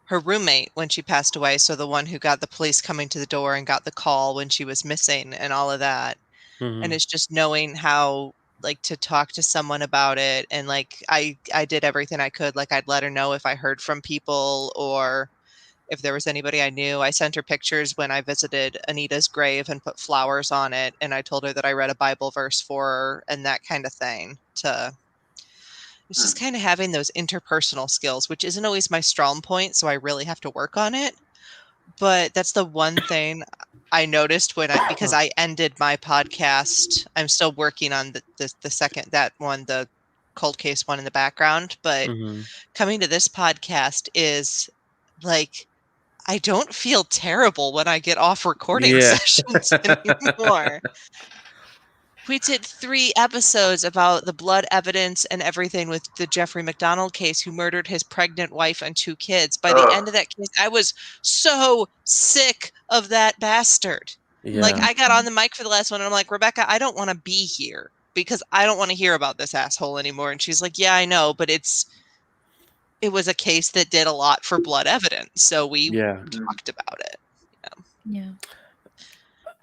her roommate when she passed away, so the one who got the police coming to the door and got the call when she was missing and all of that. Mm-hmm. And it's just knowing how like to talk to someone about it, and like I did everything I could. Like I'd let her know if I heard from people or if there was anybody I knew. I sent her pictures when I visited Anita's grave and put flowers on it, and I told her that I read a Bible verse for her and that kind of thing. It's just kind of having those interpersonal skills, which isn't always my strong point, so I really have to work on it. But that's the one thing I noticed because I ended my podcast. I'm still working on the second, that one, the cold case one in the background. But Mm-hmm. coming to this podcast is like, I don't feel terrible when I get off recording Yeah. sessions anymore. We did 3 episodes about the blood evidence and everything with the Jeffrey McDonald case, who murdered his pregnant wife and 2 kids. By the end of that case, I was so sick of that bastard. Yeah. Like, I got on the mic for the last one, and I'm like, Rebecca, I don't want to be here because I don't want to hear about this asshole anymore. And she's like, yeah, I know, but it was a case that did a lot for blood evidence. So we talked about it. Yeah.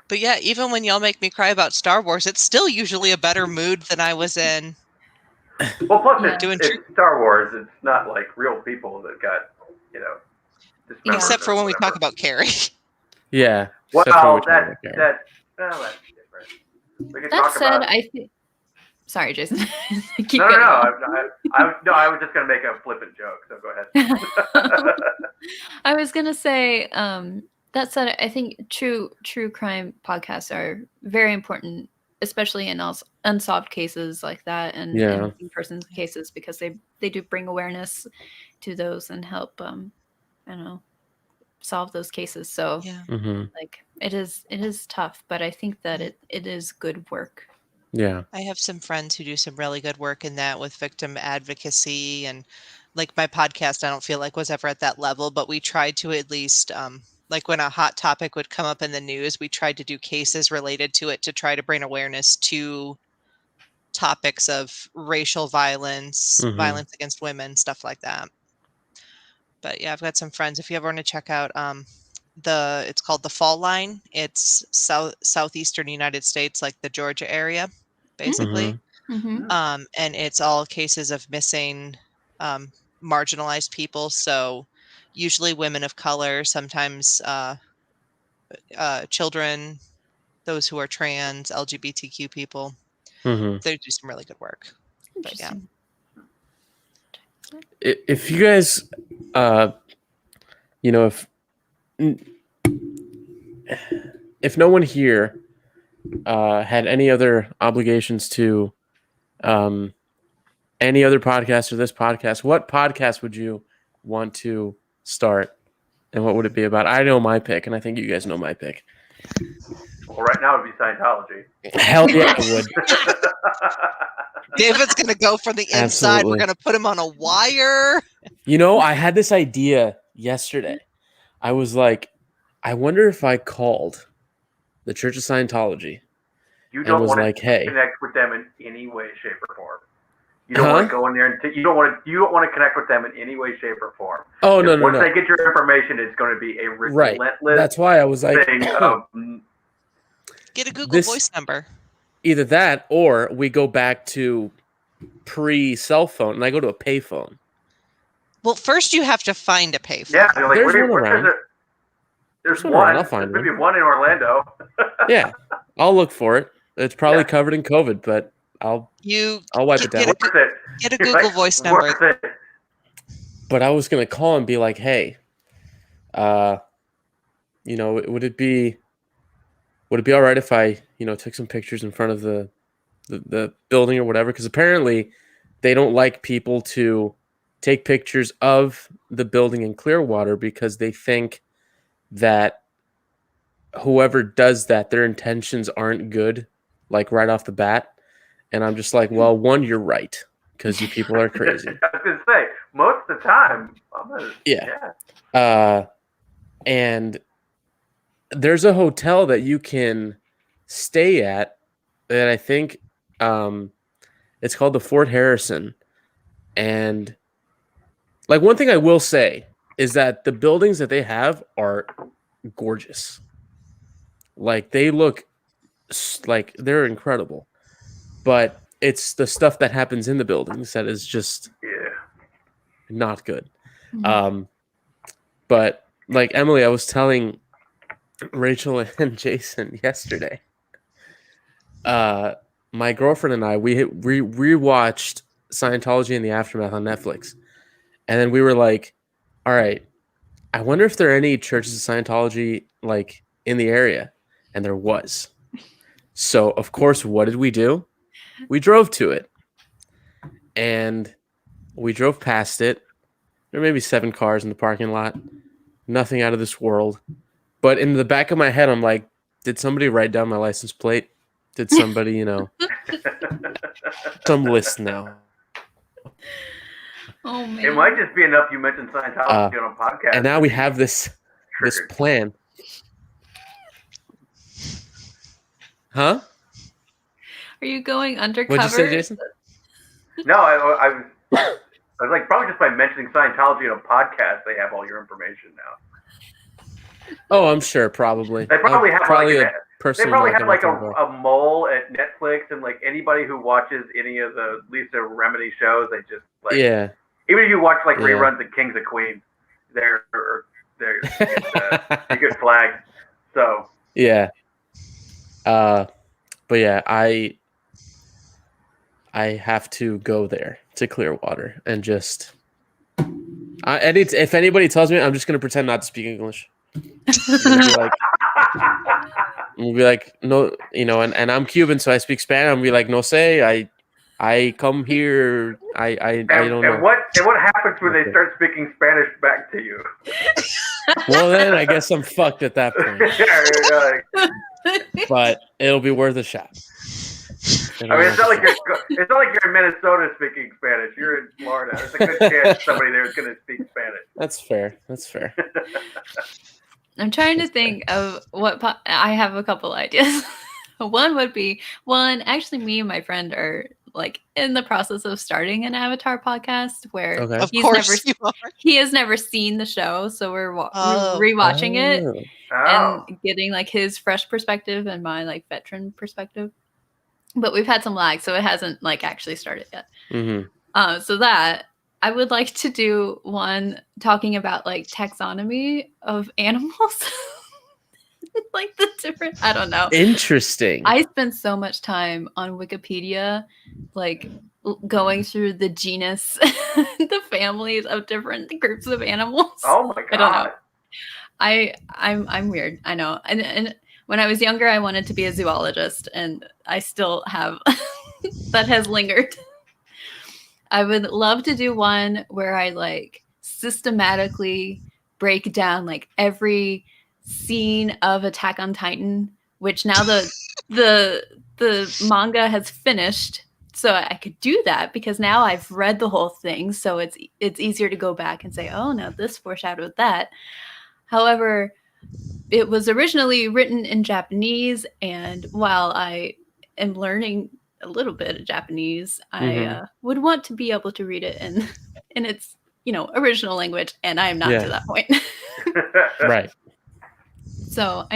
But yeah, even when y'all make me cry about Star Wars, it's still usually a better mood than I was in. Well, plus Yeah. it's Star Wars. It's not like real people that got, dismembered Except for or when we whatever. talk about Carrie. Yeah. Well, Except for which one that's we care. that's different. We can That talk said, about. I think. Sorry, Jason. Keep No. going. I was just gonna make a flippant joke. So go ahead. I was gonna say, that said, I think true crime podcasts are very important, especially in unsolved cases like that, and missing persons cases, because they do bring awareness to those and help, I don't know, solve those cases. So Yeah. Mm-hmm. like it is tough, but I think that it is good work. Yeah. I have some friends who do some really good work in that with victim advocacy, and like my podcast, I don't feel like was ever at that level, but we tried to at least, like when a hot topic would come up in the news, we tried to do cases related to it to try to bring awareness to topics of racial violence, Mhm. violence against women, stuff like that. But yeah, I've got some friends. If you ever want to check out it's called the Fall Line. It's southeastern United States, like the Georgia area, basically. Mm-hmm. And it's all cases of missing marginalized people. So usually women of color, sometimes children, those who are trans, LGBTQ people. Mhm. They do some really good work. But yeah. Interesting. If you guys, if no one here had any other obligations to any other podcast or this podcast, what podcast would you want to start And what would it be about? I know my pick, and I think you guys know my pick. Well, right now it'd be Scientology. Hell yeah, it would. David's going to go from the inside. Absolutely. We're going to put him on a wire. You know, I had this idea yesterday. I was like, I wonder if I called the Church of Scientology. You and don't was want like, to hey. connect with them in any way, shape, or form. You don't want to go in there and you don't want to connect with them in any way, shape, or form. Oh no, Once they get your information, it's going to be a relentless. That's why I was like, thing of, Get a Google Voice number. Either that, or we go back to pre-cell phone, and I go to a payphone. Well, first you have to find a payphone. Yeah, like, there's one around. There's one. I'll find maybe one in Orlando. Yeah, I'll look for it. It's probably covered in COVID, but I'll wipe it down. Get a Google Voice number. But I was gonna call and be like, hey, you know, would it be all right if I, you know, took some pictures in front of the building or whatever? Because apparently they don't like people to take pictures of the building in Clearwater because they think that whoever does that, their intentions aren't good, like right off the bat. And I'm just like, well, one, you're right, because you people are crazy. I was going to say, most of the time. And there's a hotel that you can stay at that I think it's called the Fort Harrison. And like one thing I will say is that the buildings that they have are gorgeous. Like they look like they're incredible. But it's the stuff that happens in the buildings that is just not good. Mm-hmm. But like Emily, I was telling Rachel and Jason yesterday. My girlfriend and I, we rewatched Scientology in the Aftermath on Netflix. And then we were like, all right, I wonder if there are any churches of Scientology like in the area. And there was. So, of course, what did we do? We drove to it. And we drove past it. There were maybe 7 cars in the parking lot. Nothing out of this world. But in the back of my head, I'm like, did somebody write down my license plate? Did somebody, you know, some list now? Oh man! It might just be enough you mentioned Scientology on a podcast. And now we have this plan. Huh? Are you going undercover? What'd you say, Jason? No, I was like, probably just by mentioning Scientology on a podcast, they have all your information now. Oh, I'm sure, probably. They probably have person. They probably have like a mole at Netflix, and like anybody who watches any of the Lisa Remini shows, they just like Even if you watch like reruns of Kings of Queens, they're you get flagged. So but yeah, I have to go there to Clearwater and just. If anybody tells me, I'm just gonna pretend not to speak English. We'll be like, no, you know, and I'm Cuban, so I speak Spanish. I'm be like, no sé, I come here. I don't know. And what happens when they start speaking Spanish back to you? Well, then I guess I'm fucked at that point. But it'll be worth a shot. I mean, it's not like you're in Minnesota speaking Spanish. You're in Florida. There's a good chance somebody there is going to speak Spanish. That's fair. I'm trying to think of what I have a couple ideas. One would be actually me and my friend are like in the process of starting an Avatar podcast where he has never seen the show, so we're rewatching it and getting like his fresh perspective and my like veteran perspective. But we've had some lag, so it hasn't like actually started yet. Mm-hmm. So that I would like to do one talking about like taxonomy of animals. Like the different, I don't know. Interesting. I spend so much time on Wikipedia, like going through the genus, the families of different groups of animals. Oh my god! I don't know. I'm weird. I know. And when I was younger, I wanted to be a zoologist, and I still have. That has lingered. I would love to do one where I like systematically break down like every scene of Attack on Titan, which now the manga has finished, so I could do that because now I've read the whole thing, so it's easier to go back and say, oh no, this foreshadowed that. However, it was originally written in Japanese, and while I am learning a little bit of Japanese, I would want to be able to read it in its original language, and I am not to that point. Right. So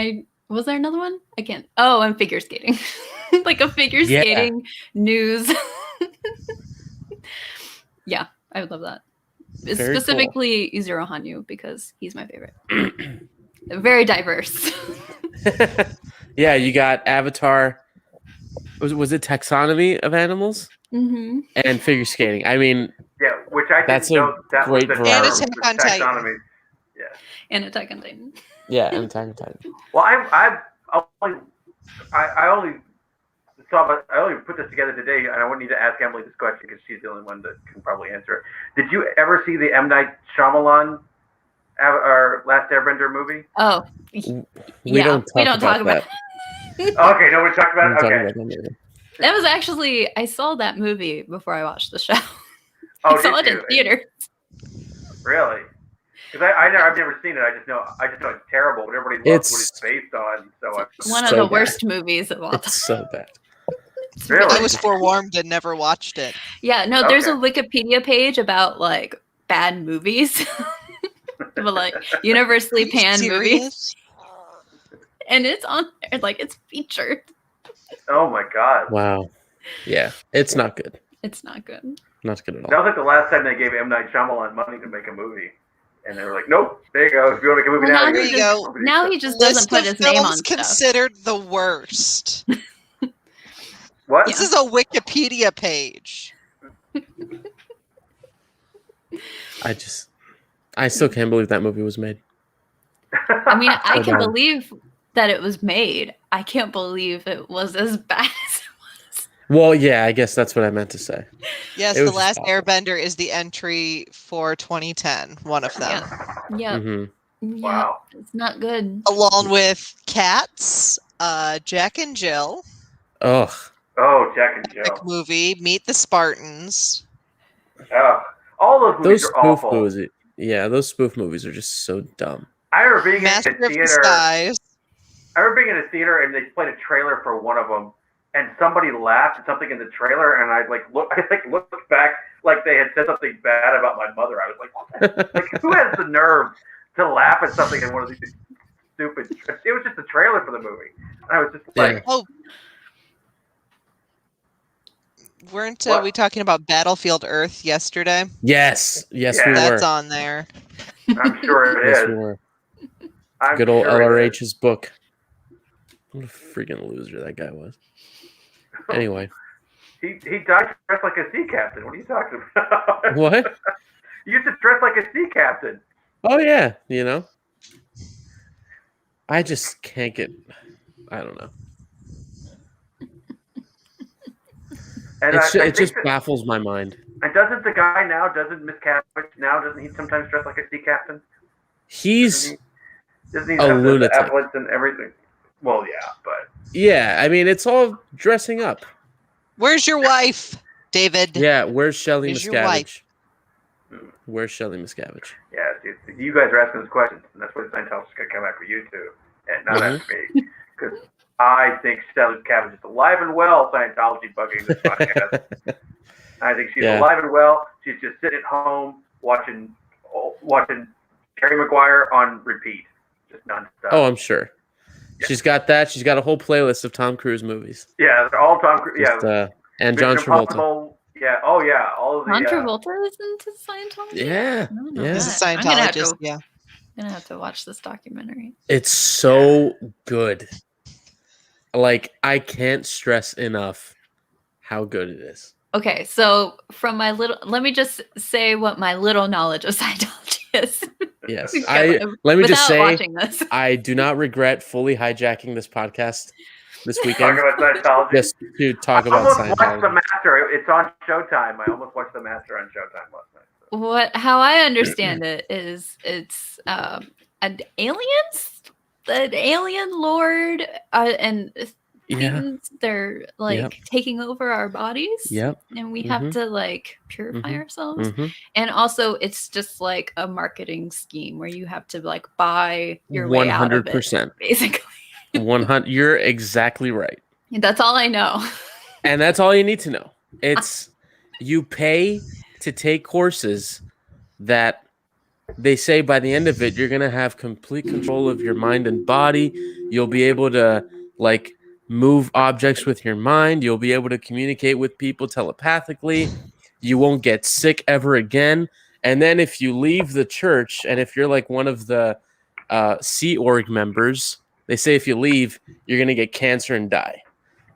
was there another one? I can't. Oh, I'm figure skating. Like a figure skating news. Yeah, I would love that. Very Specifically Izuru Hanyu, because he's my favorite. Very diverse. Yeah, you got Avatar. Was it taxonomy of animals? Mm-hmm. And figure skating. I mean, yeah, which I that's didn't know that was great the variety. And term, Attack on taxonomy. Titan. Yeah. And Attack on Titan. Yeah, and Attack on Titan. Well, I only put this together today, and I wouldn't need to ask Emily this question because she's the only one that can probably answer it. Did you ever see the M. Night Shyamalan or Last Airbender movie? Oh, We don't talk about that. Okay, nobody talked about it? Okay. That was actually, I saw that movie before I watched the show. Oh, I saw it did in you? theater. Really? Because I've never seen it. I just know it's terrible. But everybody loves what it's based on. So One of the worst movies of all time. It's so bad. Really? I was forewarned and never watched it. Yeah, no, there's a Wikipedia page about like bad movies. But like universally panned movies. And it's on there, like it's featured. Oh my god! Wow. Yeah, it's not good. It's not good. Not good at all. That was like the last time they gave M. Night Shyamalan money to make a movie, and they were like, "Nope, there you go. If you want to make a movie Well, now, now you he gotta just- do Now something." he just doesn't put his name on stuff. Considered the worst. What? This is a Wikipedia page. I still can't believe that movie was made. I mean, I So can bad. believe that it was made. I can't believe it was as bad as it was. Well, yeah, I guess that's what I meant to say. Yes, It The was just Last awful. Airbender is the entry for 2010. One of them. Yeah. hmm Yeah. Wow. It's not good. Along with Cats, Jack and Jill, Ugh. Oh, Jack and epic Jill. movie, Meet the Spartans. Oh, all those movies Those are spoof awful. movies. Yeah, those spoof movies are just so dumb. I remember being in Master a of theater. Disguise. I remember being in a theater and they played a trailer for one of them, and somebody laughed at something in the trailer, and I looked back like they had said something bad about my mother. I was like, what the? Like, who has the nerve to laugh at something in one of these stupid? It was just a trailer for the movie, and I was just like, Yeah. Oh, weren't What? we talking about Battlefield Earth yesterday? Yes, yes, Yeah. we That's were. on there. I'm sure it Yes, is. we were. I'm Good old sure it is. LRH's book. What a freaking loser that guy was. Anyway, He died dressed like a sea captain. What are you talking about? what? You used to dress like a sea captain. Oh yeah, you know. I just can't get. I don't know. And It I just think that, baffles my mind. and doesn't the guy now, doesn't Miscavige now, doesn't he sometimes dress like a sea captain? He's Doesn't he a have the lunatic. epaulets and everything? Well, yeah, but yeah. I mean, it's all dressing up. Where's your wife, David? Yeah. Where's Shelley Where's your wife? Miscavige? Where's Shelley Miscavige? yeah, you guys are asking those questions, and that's why Scientology's going to come after you two, and not after me, because I think Shelley Miscavige is alive and well. Scientology bugging this podcast. I think she's alive and well. She's just sitting at home watching Jerry Maguire on repeat, just nonstop. Oh, I'm sure. Yeah. She's got that. She's got a whole playlist of Tom Cruise movies. Yeah, they're all Tom Cruise. Just, yeah, and John Travolta. Impossible. Yeah. Oh, yeah. All of the. John Travolta is into Scientology? Yeah. Yeah. He's a I'm gonna have Scientologist. to- Yeah. I'm gonna have to watch this documentary. It's so good. Like, I can't stress enough how good it is. Okay, so from my let me just say what my little knowledge of Scientology is. Yes. Yeah, let me just without say, watching this. I do not regret fully hijacking this podcast this weekend Talking about Scientology. just to talk I about almost watched The Scientology. Master. It's on Showtime. I almost watched The Master on Showtime last night. So. how I understand it is it's an alien lord, and Yeah. things, they're like Yep. taking over our bodies. Yep. And we have to like purify Mhm. ourselves. Mm-hmm. And also it's just like a marketing scheme where you have to like buy your way out of it, 100%. basically. 100. You're exactly right. That's all I know. And that's all you need to know. It's you pay to take courses that they say by the end of it, you're going to have complete control of your mind and body. You'll be able to like move objects with your mind. You'll be able to communicate with people telepathically. You won't get sick ever again. And then if you leave the church and if you're like one of the Sea Org members, they say if you leave, you're going to get cancer and die.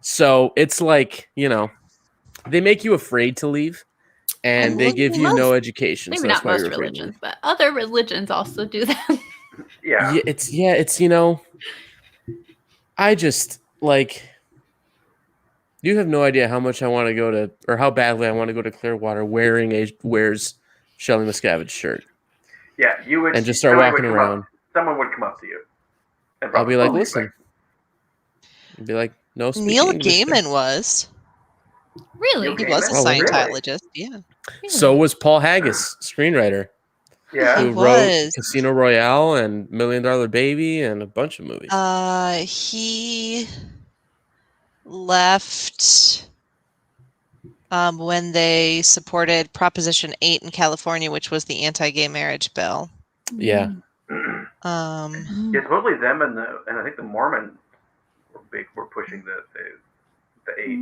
So it's like, they make you afraid to leave. And they give you no education. Maybe so that's not why most you're afraid to religions, leave. but other religions also do that. Yeah. It's I just like you have no idea how much I want to go to or how badly I want to go to Clearwater wearing Where's Shelley Miscavige's shirt. Yeah, you would and just start walking around. Someone would come up to you. I'll be like, listen. I'd be like, no speaking Neil English, Gaiman was. Really? He was a Oh, really? Scientologist, yeah. So was Paul Haggis, screenwriter. Yeah. Who wrote Casino Royale and $1 Million Baby and a bunch of movies. He left when they supported Proposition 8 in California, which was the anti-gay marriage bill. Yeah. Yeah, supposedly them and I think the Mormons were pushing the 8.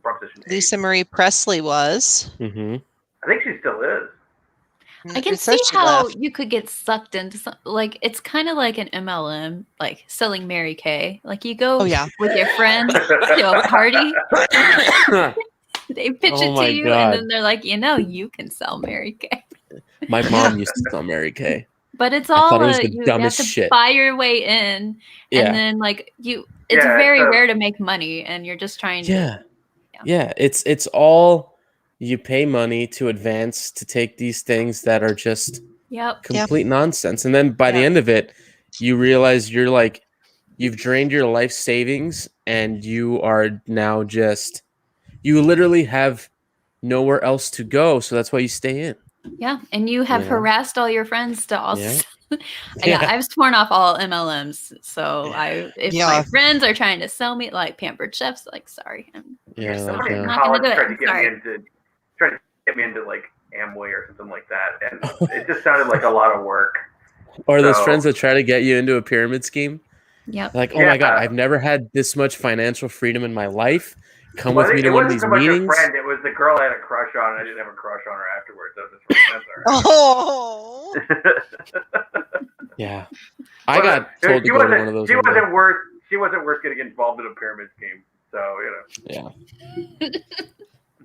Proposition 8. Lisa Marie Presley was. Mm-hmm. I think she still is. I can see how you could get sucked into like it's kind of like an MLM, like selling Mary Kay. Like you go with your friends to a party, they pitch it to you, and then they're like, you can sell Mary Kay. My mom used to sell Mary Kay. But it's all you have to buy your way in, and then like it's very rare to make money, and you're just trying to. Yeah, it's all you pay money to advance to take these things that are just complete nonsense. And then by the end of it, you realize you've drained your life savings and you are now you literally have nowhere else to go. So that's why you stay in. Yeah, and you have harassed all your friends to also. I've sworn off all MLMs. So if my friends are trying to sell me like Pampered Chefs, like sorry, I'm not going to do it. Trying to get me into like Amway or something like that, and it just sounded like a lot of work. Or those friends that try to get you into a pyramid scheme. Yep. Like, oh my God, I've never had this much financial freedom in my life. Come with me to one of these meetings. It was the girl I had a crush on, and I didn't have a crush on her afterwards. Yeah. I got told to go to one of those. She wasn't worth getting involved in a pyramid scheme. So, Yeah.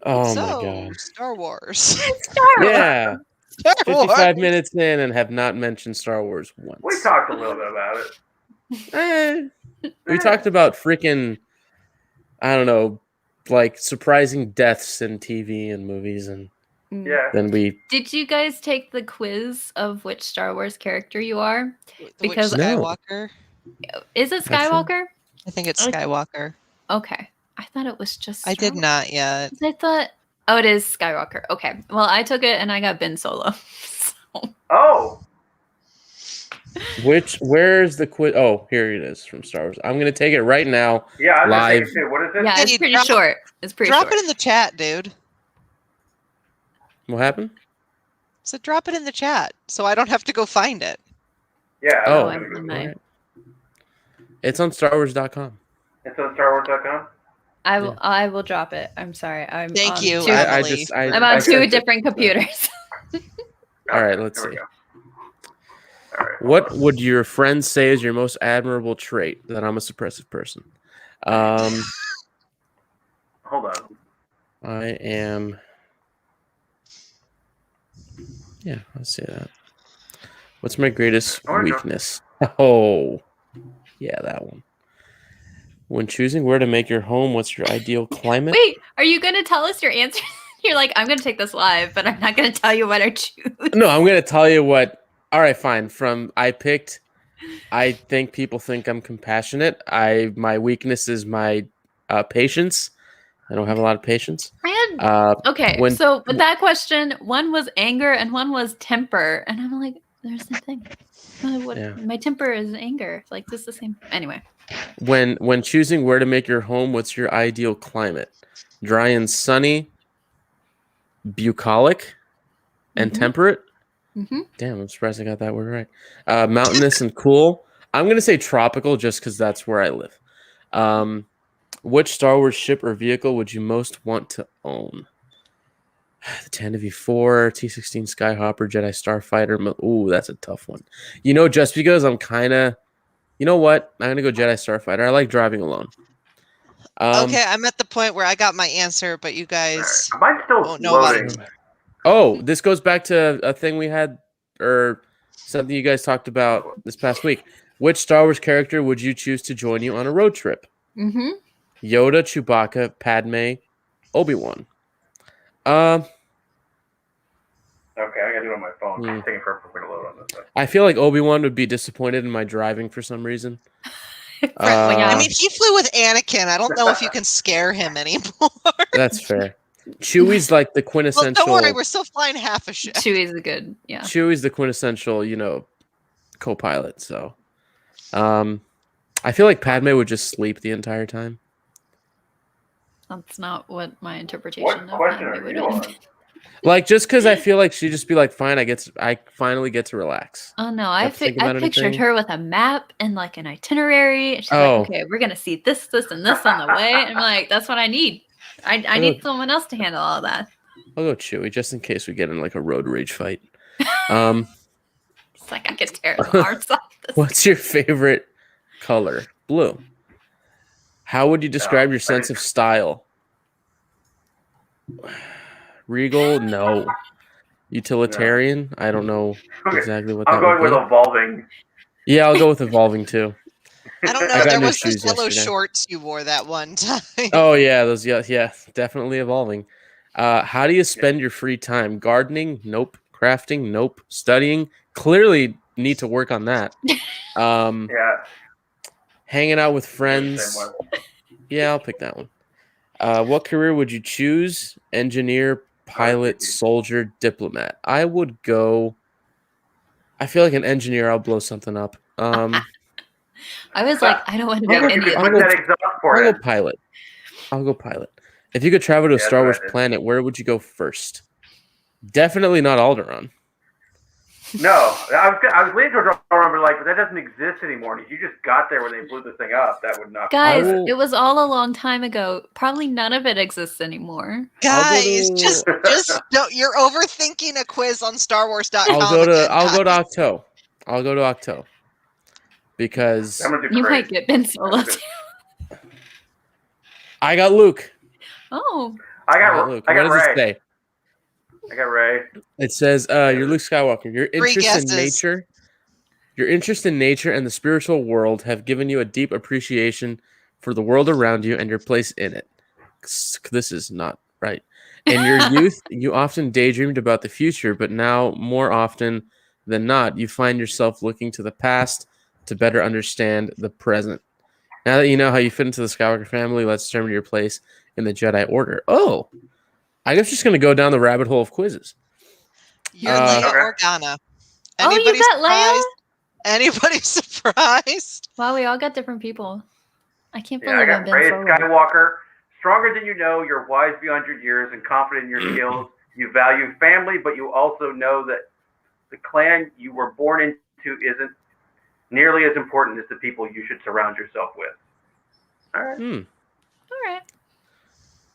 Oh my God. Star Wars. Star Wars. Yeah. 55 minutes in and have not mentioned Star Wars once. We talked a little bit about it. We talked about freaking, I don't know, like surprising deaths in TV and movies, and then we. Did you guys take the quiz of which Star Wars character you are? Because Skywalker. Is it Skywalker? I think it's Skywalker. Okay, I thought it was just. I did not yet. I thought. Oh, it is Skywalker. Okay, well, I took it and I got Ben Solo. So. Oh. Where's the quiz? Oh, here it is from Star Wars. I'm gonna take it right now. Yeah, live. What is it? Yeah, it's pretty short. It's pretty short. Drop it in the chat, dude. What happened? So drop it in the chat, so I don't have to go find it. Yeah. Oh, right. It's on StarWars.com. It's on StarWars.com. I will drop it. I'm sorry. Thank you. I'm on two different computers. All right, let's see. All right. What would your friends say is your most admirable trait? That I'm a suppressive person. Hold on. I am. Yeah, let's see that. What's my greatest weakness? Oh, yeah, that one. When choosing where to make your home, what's your ideal climate? Wait, are you going to tell us your answer? You're like, I'm gonna take this live, but I'm not gonna tell you what I choose. No, I'm gonna tell you what. All right, fine. I think people think I'm compassionate. My weakness is my patience. I don't have a lot of patience. Okay, so with that question, one was anger and one was temper, and I'm like, there's the thing. My temper is anger. Like, this is the same. Anyway. When choosing where to make your home, what's your ideal climate? Dry and sunny, bucolic, and temperate? Mm-hmm. Damn, I'm surprised I got that word right. Mountainous and cool. I'm going to say tropical just because that's where I live. Which Star Wars ship or vehicle would you most want to own? The Tantive V4, T-16 Skyhopper, Jedi Starfighter. Ooh, that's a tough one. Just because I'm kind of... You know what? I'm going to go Jedi Starfighter. I like driving alone. Okay, I'm at the point where I got my answer, but you guys Mine's still won't know about it. Oh, this goes back to a thing we had, or something you guys talked about this past week. Which Star Wars character would you choose to join you on a road trip? Mm-hmm. Yoda, Chewbacca, Padme, Obi-Wan. Okay, I gotta do it on my phone. It's taking forever for me to load on this side. I feel like Obi-Wan would be disappointed in my driving for some reason. I mean, he flew with Anakin. I don't know if you can scare him anymore. That's fair. Chewie's like the quintessential... Well, don't worry, we're still flying half a ship. Chewie's a good, yeah. Chewie's the quintessential, co-pilot, so... I feel like Padme would just sleep the entire time. That's not what my interpretation What of question Padme are would you have on? been. Like, just because I feel like she'd just be like, fine, I finally get to relax. Oh no, I pictured anything. her with a map and like an itinerary. And she's like, okay, we're gonna see this, and this on the way. And I'm like, that's what I need. I need someone else to handle all that. I'll go Chewie just in case we get in like a road rage fight. It's like I could tear the hearts off this. What's your favorite color? Blue. How would you describe your sense of style? Regal? No. Utilitarian? No. I don't know exactly what that would be. I'm going with evolving. Yeah, I'll go with evolving too. I don't know. There was those yellow shorts you wore that one time. Oh yeah, those definitely evolving. How do you spend your free time? Gardening? Nope. Crafting? Nope. Studying? Clearly need to work on that. Yeah. Hanging out with friends? Yeah, I'll pick that one. What career would you choose? Engineer, pilot, soldier, diplomat. I would go... I feel like an engineer, I'll blow something up. I was like, I don't want to do any of I'll go pilot. I'll go pilot. If you could travel to a Star Wars planet, where would you go first? Definitely not Alderaan. No, I was leaning towards Alderaan, but that doesn't exist anymore. And if you just got there when they blew the thing up, that would not. Guys, it was all a long time ago. Probably none of it exists anymore. Guys, just don't. You're overthinking a quiz on StarWars.com. I'll go to Octo. I'll go to Octo. Because you might get Ben Solo. I got Luke. Oh. I got Luke. What does it say? I got Ray. It says, you're Luke Skywalker. Your interest in nature and the spiritual world have given you a deep appreciation for the world around you and your place in it. This is not right. In your youth, you often daydreamed about the future, but now, more often than not, you find yourself looking to the past to better understand the present. Now that you know how you fit into the Skywalker family, let's determine your place in the Jedi Order. Oh, I guess just going to go down the rabbit hole of quizzes. You're Leia Organa. Anybody you got surprised? Anybody surprised? Wow, we all got different people. I can't believe I got Ben Ray Solo. Skywalker. Stronger than you know, you're wise beyond your years and confident in your skills. You value family, but you also know that the clan you were born into isn't nearly as important as the people you should surround yourself with. All right.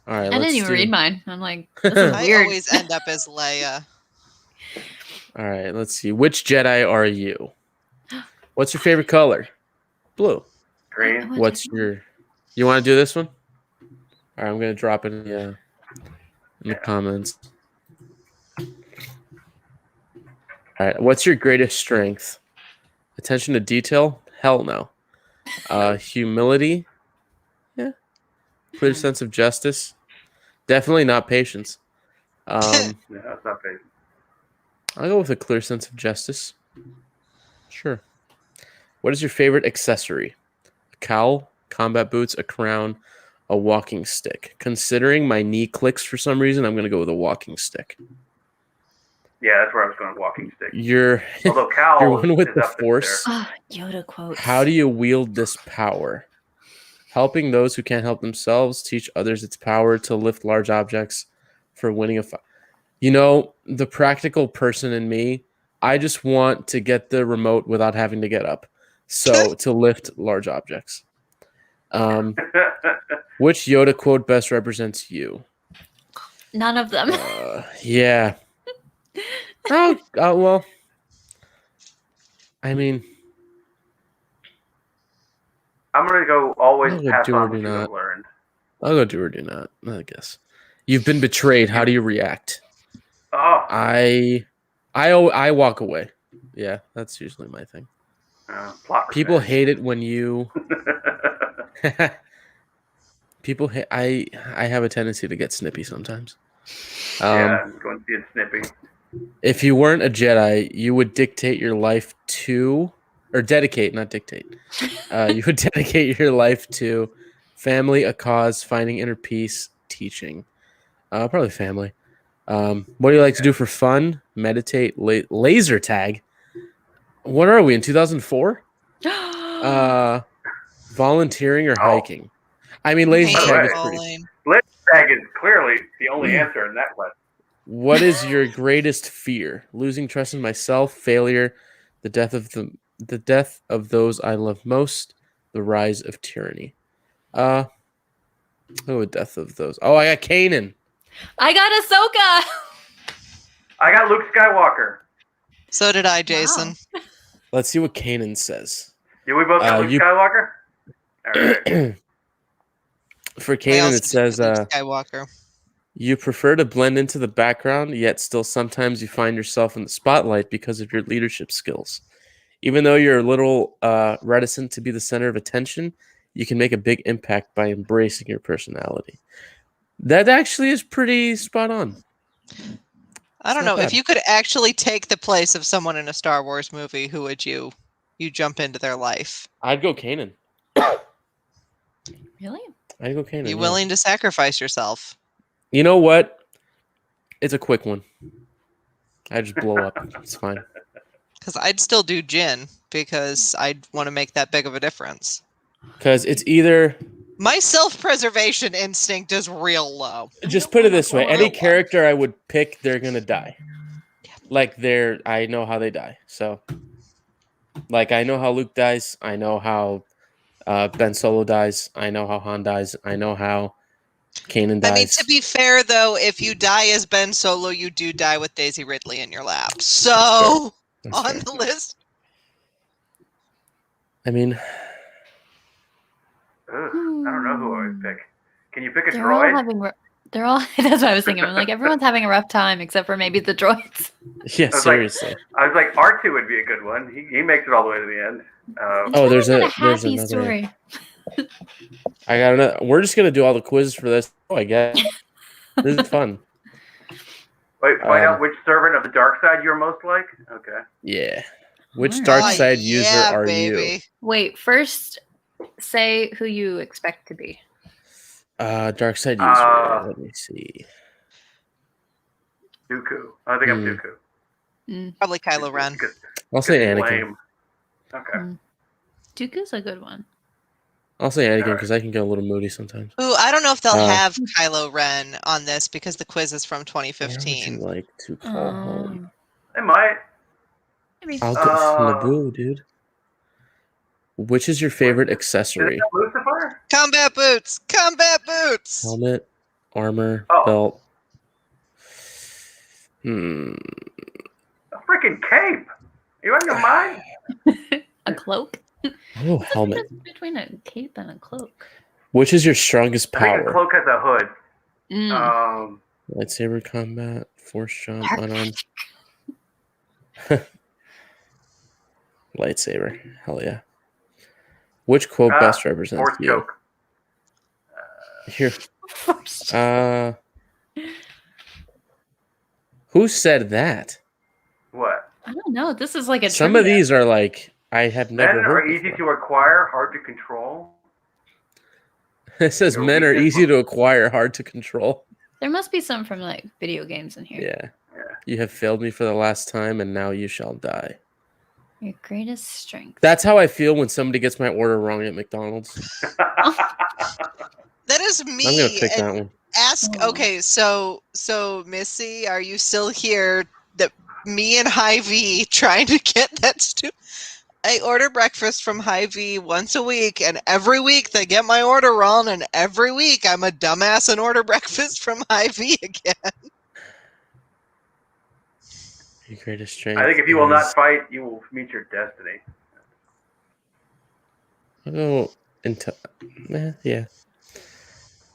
All right. I didn't even read mine. I'm like, this is weird. I always end up as Leia. All right. Let's see. Which Jedi are you? What's your favorite color? Blue. Green. What's your... You want to do this one? All right. I'm going to drop it in the comments. All right. What's your greatest strength? Attention to detail? Hell no. Humility? Yeah. Clear sense of justice? Definitely not patience. Yeah, that's not big. I'll go with a clear sense of justice. Sure. What is your favorite accessory? A cowl, combat boots, a crown, a walking stick. Considering my knee clicks for some reason, I'm going to go with a walking stick. Yeah, that's where I was going. Walking stick. You're Although Cal you're one with is the up force. Oh, Yoda quotes. How do you wield this power? Helping those who can't help themselves, teach others its power to lift large objects for winning a fight. You know, the practical person in me, I just want to get the remote without having to get up. So to lift large objects. Which Yoda quote best represents you? None of them. Yeah. Oh, well. I mean, I'm gonna go always I'll go pass do or on do what you not. have learned. I'll go do or do not, I guess. You've been betrayed. How do you react? Oh, I walk away. Yeah, that's usually my thing. plot People revenge. hate it when you people hate I have a tendency to get snippy sometimes. Yeah, I'm going to be snippy. If you weren't a Jedi, you would dictate your life to, or dedicate, not dictate. You would dedicate your life to family, a cause, finding inner peace, teaching. Probably family. What do you like to do for fun? Meditate, laser tag. What are we in 2004? Volunteering or hiking? I mean, laser tag is pretty. Laser tag is clearly the only answer in that question. What is your greatest fear? Losing trust in myself, failure, the death of those I love most, the rise of tyranny. Oh, death of those. Oh, I got Kanan. I got Ahsoka. I got Luke Skywalker. So did I, Jason. Wow. Let's see what Kanan says. Yeah, we both got Luke Skywalker? All right. For Kanan, it says, Skywalker. you prefer to blend into the background, yet still sometimes you find yourself in the spotlight because of your leadership skills. Even though you're a little reticent to be the center of attention, you can make a big impact by embracing your personality. That actually is pretty spot on. I don't know. If you could actually take the place of someone in a Star Wars movie, who would you jump into their life? I'd go Kanan. Really? I'd go Kanan. You willing to sacrifice yourself? You know what? It's a quick one. I just blow up. It's fine. Because I'd still do Jin, because I'd want to make that big of a difference. Because it's either... My self-preservation instinct is real low. Just put it this way. Any character I would pick, they're going to die. Like, I know how they die. So, like, I know how Luke dies. I know how Ben Solo dies. I know how Han dies. I know how Kanan dies. I mean, to be fair, though, if you die as Ben Solo, you do die with Daisy Ridley in your lap. So, on the list. I mean... I don't know who I would pick. Can you pick a They're droid? They're all. That's what I was thinking. I'm like, everyone's having a rough time except for maybe the droids. Yeah, seriously. I was like, R2 would be a good one. He makes it all the way to the end. There's happy another story. I got another. We're just gonna do all the quizzes for this. I guess this is fun. Wait, find out which servant of the dark side you're most like. Okay. Yeah. Which dark side user are you? Wait, first say who you expect to be. Dark side user. Let me see. Dooku. I think I'm Dooku. Probably Kylo Ren. I'll say Anakin. Lame. Okay. Dooku's a good one. I'll say Anakin because I can get a little moody sometimes. Ooh, I don't know if they'll have Kylo Ren on this because the quiz is from 2015. Would you like to call home? They might. Maybe. I'll go Naboo, dude. Which is your favorite accessory? Lucifer? Combat boots! Combat boots! Helmet, armor, belt. A freaking cape! You out of your mind? A cloak? Oh, helmet. What's the difference between a cape and a cloak? Which is your strongest I think power? a cloak has a hood. Lightsaber combat, force jump, unarmed. Lightsaber. Hell yeah. Which quote best represents force you? joke. Here. Who said that? What? I don't know. This is like a Some trivia. of these are like I have never Men heard are easy before. to acquire, hard to control. It says Your men are weakness easy to acquire, hard to control. There must be some from like video games in here. Yeah. Yeah. You have failed me for the last time, and now you shall die. Your greatest strength. That's how I feel when somebody gets my order wrong at McDonald's. That is me. I'm gonna pick and that one. Ask. Oh. Okay, so Missy, are you still here? That me and Hy-Vee trying to get that I order breakfast from Hy-Vee once a week, and every week they get my order wrong, and every week I'm a dumbass and order breakfast from Hy-Vee again. Your greatest strength. I think if you will is- not fight, you will meet your destiny. I'll go into. Yeah.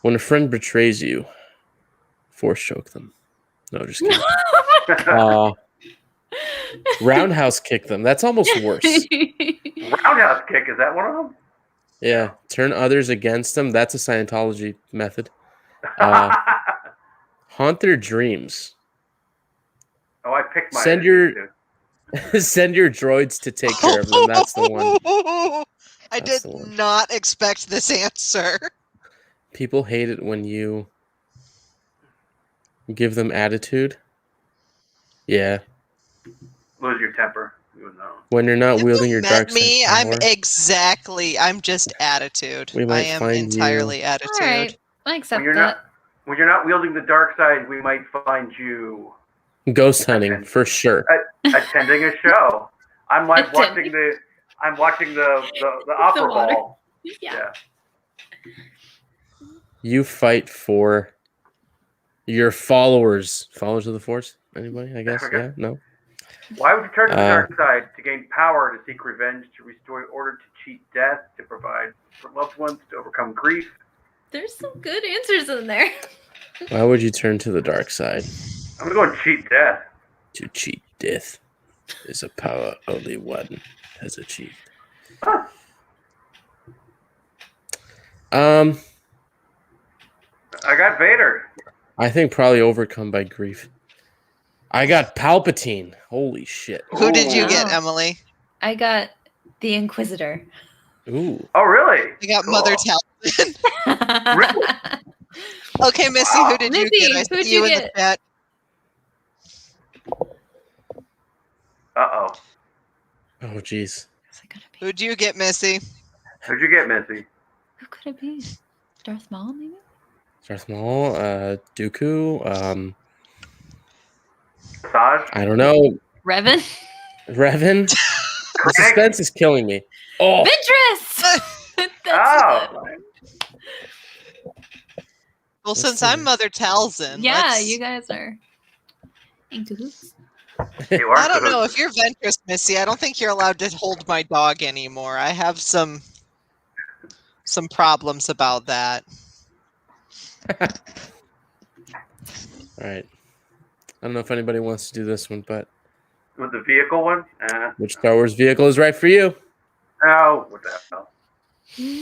When a friend betrays you, force choke them. No, just kidding. Roundhouse kick them. That's almost worse. Roundhouse kick, is that one of them? Yeah. Turn others against them. That's a Scientology method. Haunt their dreams. Oh, I picked mine. Send your droids to take care of them. That's the one. I That's did the one. not expect this answer. People hate it when you give them attitude. Yeah. Lose your temper. You would know. When you're not Have wielding you your met dark side me? power. I'm just attitude. We might I am find entirely you. attitude. All right, I accept When that. you're not wielding the dark side, we might find you Ghost hunting for sure. attending a show. I'm like Attending. watching the opera water. ball. Yeah. You fight for your followers. Followers of the Force? Anybody? I guess. Okay. Yeah. No. Why would you turn to the dark side? To gain power, to seek revenge, to restore order, to cheat death, to provide for loved ones, to overcome grief. There's some good answers in there. Why would you turn to the dark side? I'm gonna go and cheat death. To cheat death is a power only one has achieved. Huh. I got Vader. I think probably overcome by grief. I got Palpatine. Holy shit. Who did you Ooh. get, Wow. Emily? I got the Inquisitor. Ooh. Oh, really? I got Cool. Mother Talbot. Okay, Missy, Wow. who did you Missy, get? I who'd see you you in the get? chat. Uh-oh. Oh, jeez. Who's it gonna be? Who'd you get, Missy? Who'd you get, Missy? Who could it be? Darth Maul, maybe? Darth Maul, Dooku, Saj? I don't know. Revan? Revan? The suspense is killing me. Oh, Ventress! That's Oh. Well, Let's since see. I'm Mother Talzin, yeah, let's- you guys are in cahoots. You are I don't know. cahoots. If you're Ventress, Missy, I don't think you're allowed to hold my dog anymore. I have some problems about that. all right. I don't know if anybody wants to do this one, but With the vehicle one? which Star Wars vehicle is right for you? Oh, what the hell?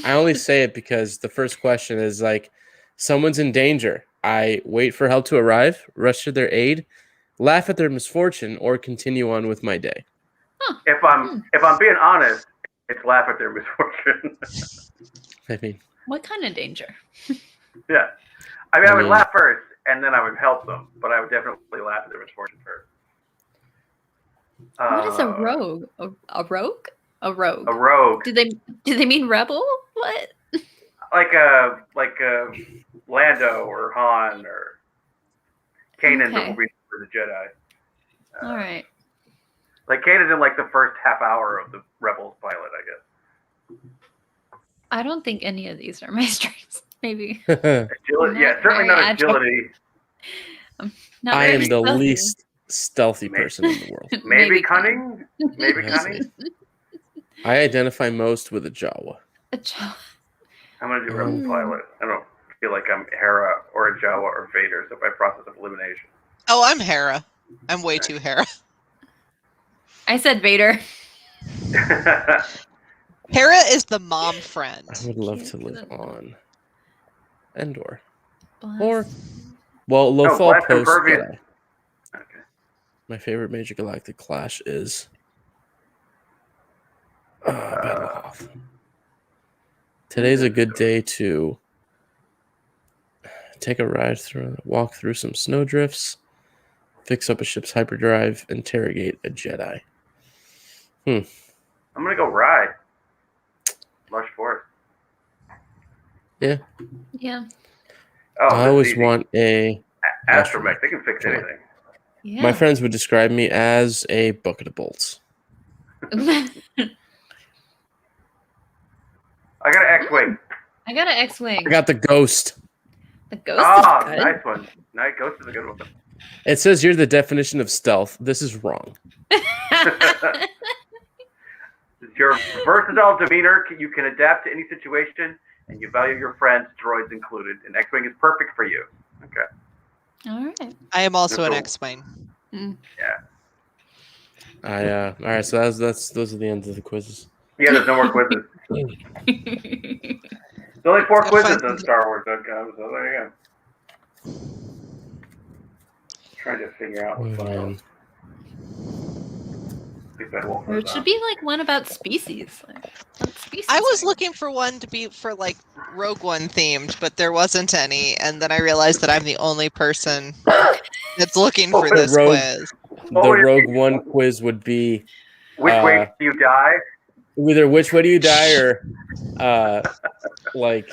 I only say it because the first question is like, someone's in danger. I wait for help to arrive, rush to their aid, laugh at their misfortune, or continue on with my day. If I'm being honest, it's laugh at their misfortune. I mean, What kind of danger? Yeah. I mean, I would mean- laugh first, and then I would help them, but I would definitely laugh at their misfortune first. What is a rogue? A rogue? A rogue. A rogue. Do they mean rebel? What? Like a Lando or Han or Kanan Okay. that will be for the Jedi. All right. Like Kanan in like the first half hour of the Rebels pilot, I guess. I don't think any of these are my strengths. Maybe. Agility, yeah, Not certainly very not agile. agility. Not I very am the stealthy. least stealthy person in the world. Maybe cunning. Maybe Yes. cunning. I identify most with a Jawa. A child. I'm gonna do Rebel Mm. pilot. I don't feel like I'm Hera or a Jawa or Vader, so by process of elimination. Oh, I'm Hera. I'm way too Hera. I said Vader. Hera is the mom friend. I would love to live on Endor. Blast. Or, well, Lothal Blast post Impervious. Jedi. Okay. My favorite Major Galactic Clash is Battle of Hoth. Today's a good day to take a walk through some snowdrifts, fix up a ship's hyperdrive, interrogate a Jedi. I'm gonna go ride. Lush Forest. Yeah. Yeah. Oh, I always want a Astromech. They can fix anything. Yeah. My friends would describe me as a bucket of bolts. I got an X-wing. I got an X-wing. I got the Ghost. The Ghost is good. Nice one. Nice. Ghost is a good one. It says you're the definition of stealth. This is wrong. Your versatile demeanor, you can adapt to any situation, and you value your friends, droids included. And X-wing is perfect for you. Okay. All right. I am also an Cool. X-wing. Mm. Yeah. All right. So those are the ends of the quizzes. Yeah. There's no more quizzes. There's only 4 quizzes on StarWars.com, so there you go. Trying to figure out what's going on. Or it should be like one about species. Like, what species I was are you? looking for one to be for like Rogue One themed, but there wasn't any, and then I realized that I'm the only person that's looking for this Rogue- quiz. The Rogue One quiz would be Which way do you die? either which way do you die or like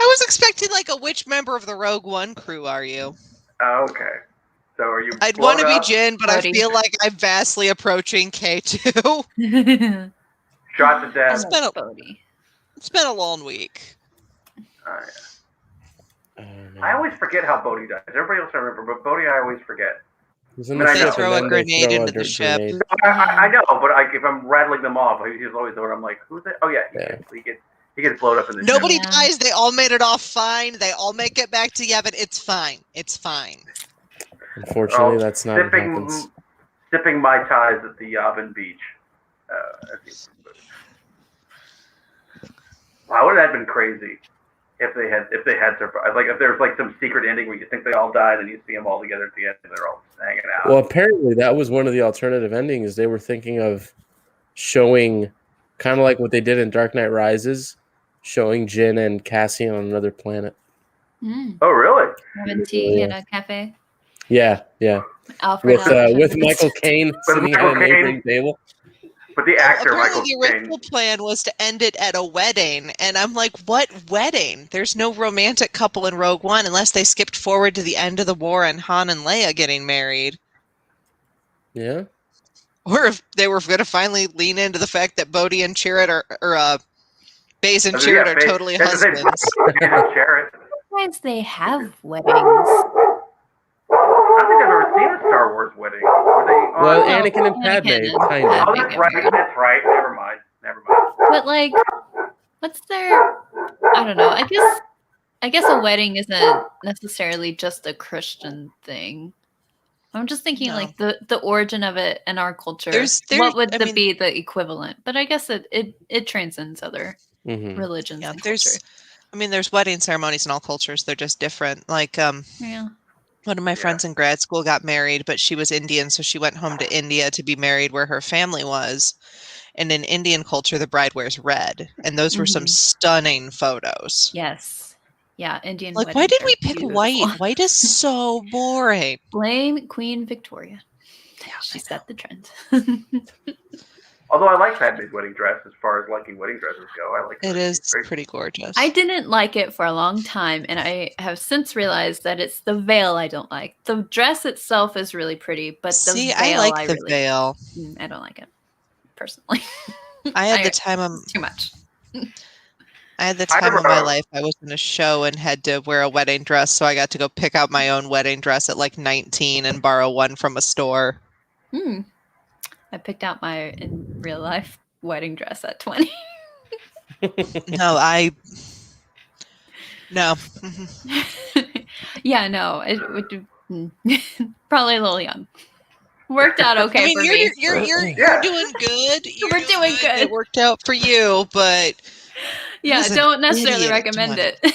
I was expecting like a which member of the Rogue One crew are you? Oh, okay. So are you? I'd want to blown be up? Jin, but I Buddy. feel like I'm vastly approaching K2. Shot to death. It's been a- Bodhi. It's been a long week. Oh, yeah. I always forget how Bodhi dies. Everybody else I remember, but Bodhi I always forget. He's in They the ship throw and a then they grenade throw into the a ship. grenade. I know, but if I'm rattling them off, he's always the one I'm like, who's that? Oh yeah, he gets blown up in the ship. Nobody Yeah. dies. They all made it off fine. They all make it back to Yevon. It's fine. It's fine. Unfortunately, that's not what happens. Sipping Mai Tais at the Yavin beach. Wow, would that have been crazy if they had survived? Like if there was like some secret ending where you think they all died and you see them all together at the end and they're all hanging out. Well, apparently that was one of the alternative endings. They were thinking of showing kind of like what they did in Dark Knight Rises, showing Jin and Cassian on another planet. Oh, really? Having tea at a cafe. Yeah. Alfred With Michael Caine sitting at a Michael Caine. neighboring table. But the actor Michael Apparently, the original Caine. plan was to end it at a wedding, and I'm like, what wedding? There's no romantic couple in Rogue One unless they skipped forward to the end of the war and Han and Leia getting married. Yeah. Or if they were going to finally lean into the fact that Bodhi and Chirrut Baze and Chirrut are totally husbands. Chirrut. Sometimes they have weddings. I don't think I've ever seen a Star Wars wedding. Were they on? Well, Oh, Anakin and Padme, Anakin and kind of. Oh, Padme. that's right. That's right. Never mind. But like, what's their? I don't know. I guess a wedding isn't necessarily just a Christian thing. I'm just thinking No. like the origin of it in our culture. There's- what would I mean- be the equivalent? But I guess it transcends other Mhm. religions Yeah, and culture. there's wedding ceremonies in all cultures. They're just different. Like, Yeah. one of my friends in grad school got married, but she was Indian, so she went home to India to be married where her family was. And in Indian culture, the bride wears red, and those were some Mhm. stunning photos. Yes. Yeah. Indian. Like, why weddings did are we pick beautiful. white? White is so boring. Blame Queen Victoria. She set the trend. Although I like Padme's wedding dress as far as liking wedding dresses go. I like It her. is She's very- pretty gorgeous. I didn't like it for a long time, and I have since realized that it's the veil I don't like. The dress itself is really pretty, but the See, veil I like the really, veil. I don't like it personally. I had the time of Too much. I had the I time of remember- my life. I was in a show and had to wear a wedding dress, so I got to go pick out my own wedding dress at like 19 and borrow one from a store. I picked out my in real life wedding dress at 20. No. Yeah, no, it would probably a little young. Worked out okay I mean, for you're me. you're doing good. We're doing good. It worked out for you, but Yeah, was an don't necessarily idiot at recommend 20. it.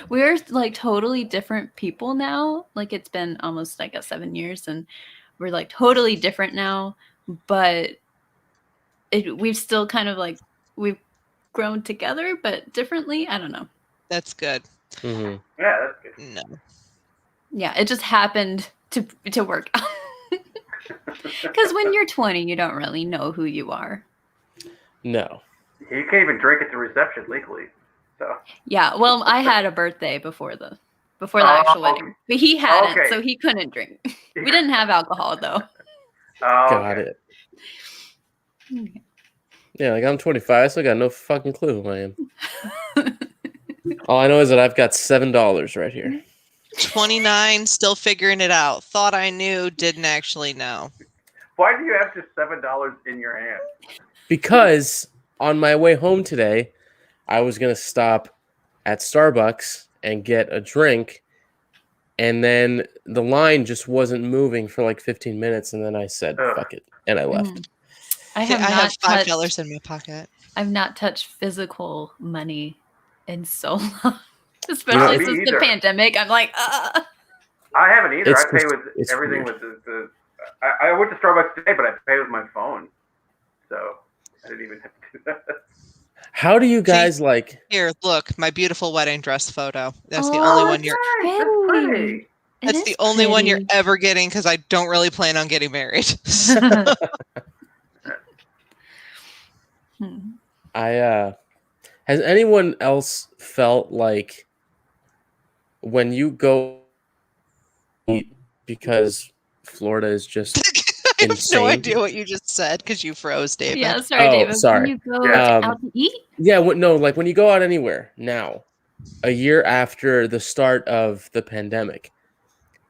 we're like totally different people now. Like it's been almost, I guess, 7 years, and we're like totally different now. But we've still kind of like we've grown together, but differently. I don't know. That's good. Mm-hmm. Yeah, that's good. No. Yeah, it just happened to work out. Because when you're 20, you don't really know who you are. No. You can't even drink at the reception legally. So. Yeah, well, I had a birthday before the actual wedding, but he hadn't, so he couldn't drink. We didn't have alcohol though. Got it. Okay. Yeah, like I'm 25. I still got no fucking clue who I am. All I know is that I've got $7 right here. 29, still figuring it out. Thought I knew, didn't actually know. Why do you have just $7 in your hand? Because on my way home today, I was going to stop at Starbucks and get a drink, and then the line just wasn't moving for like 15 minutes, and then I said, fuck it, and I left. I have $5 in my pocket. I've not touched physical money in so long. Especially since the pandemic. I'm like, I haven't either. I pay with everything with the I went to Starbucks today, but I pay with my phone. So I didn't even have to do that. How do you guys like... Here, look, my beautiful wedding dress photo. That's the only one you're... That's pretty. That's the only one you're ever getting because I don't really plan on getting married. Has anyone else felt like when you go eat, because Florida is just I have insane. no idea what you just said because you froze, David. Yeah, sorry, David. Sorry. When you go out to eat? Yeah, like when you go out anywhere now, a year after the start of the pandemic,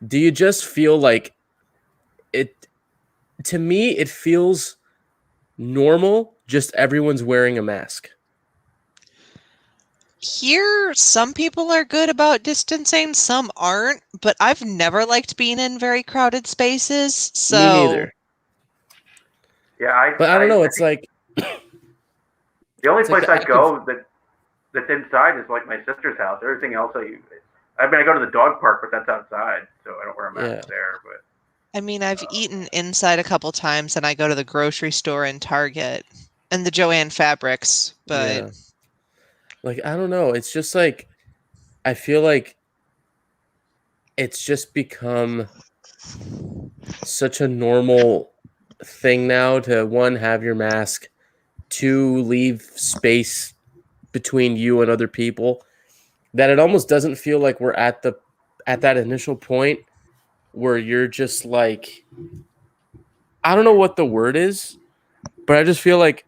do you just feel like it? To me, it feels normal. Just everyone's wearing a mask. Here, some people are good about distancing, some aren't, but I've never liked being in very crowded spaces, so... Me neither. Yeah, but I don't know, it's like... The only place I go that's inside is like my sister's house. Everything else I go to the dog park, but that's outside, so I don't wear a mask there, but... I mean, I've eaten inside a couple times, and I go to the grocery store and Target, and the Joann Fabrics, but... Yeah. Like, I don't know. It's just like, I feel like it's just become such a normal thing now to, one, have your mask, two, leave space between you and other people, that it almost doesn't feel like we're at that initial point where you're just like, I don't know what the word is, but I just feel like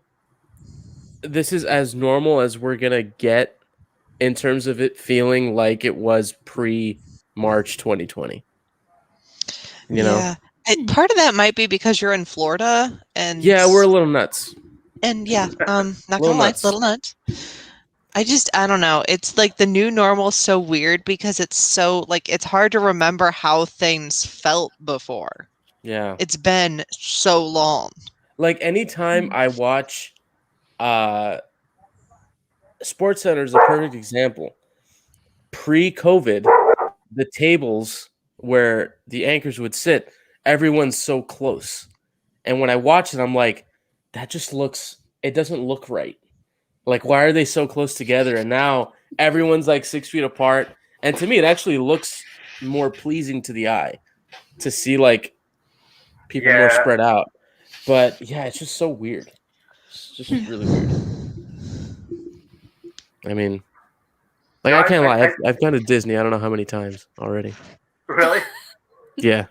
this is as normal as we're going to get in terms of it feeling like it was pre-March 2020. You know? Part of that might be because you're in Florida. And yeah, we're a little nuts. And not gonna lie, little nuts. I don't know. It's like the new normal is so weird because it's so, like, it's hard to remember how things felt before. Yeah. It's been so long. Like, anytime I watch... Sports Center is a perfect example. Pre-COVID, the tables where the anchors would sit, everyone's so close. And when I watch it, I'm like, it doesn't look right. Like, why are they so close together? And now everyone's like 6 feet apart. And to me, it actually looks more pleasing to the eye to see like people more spread out. But yeah, it's just so weird. It's just really weird. I mean, like, I can't lie. I've gone to Disney. I don't know how many times already. Really? Yeah.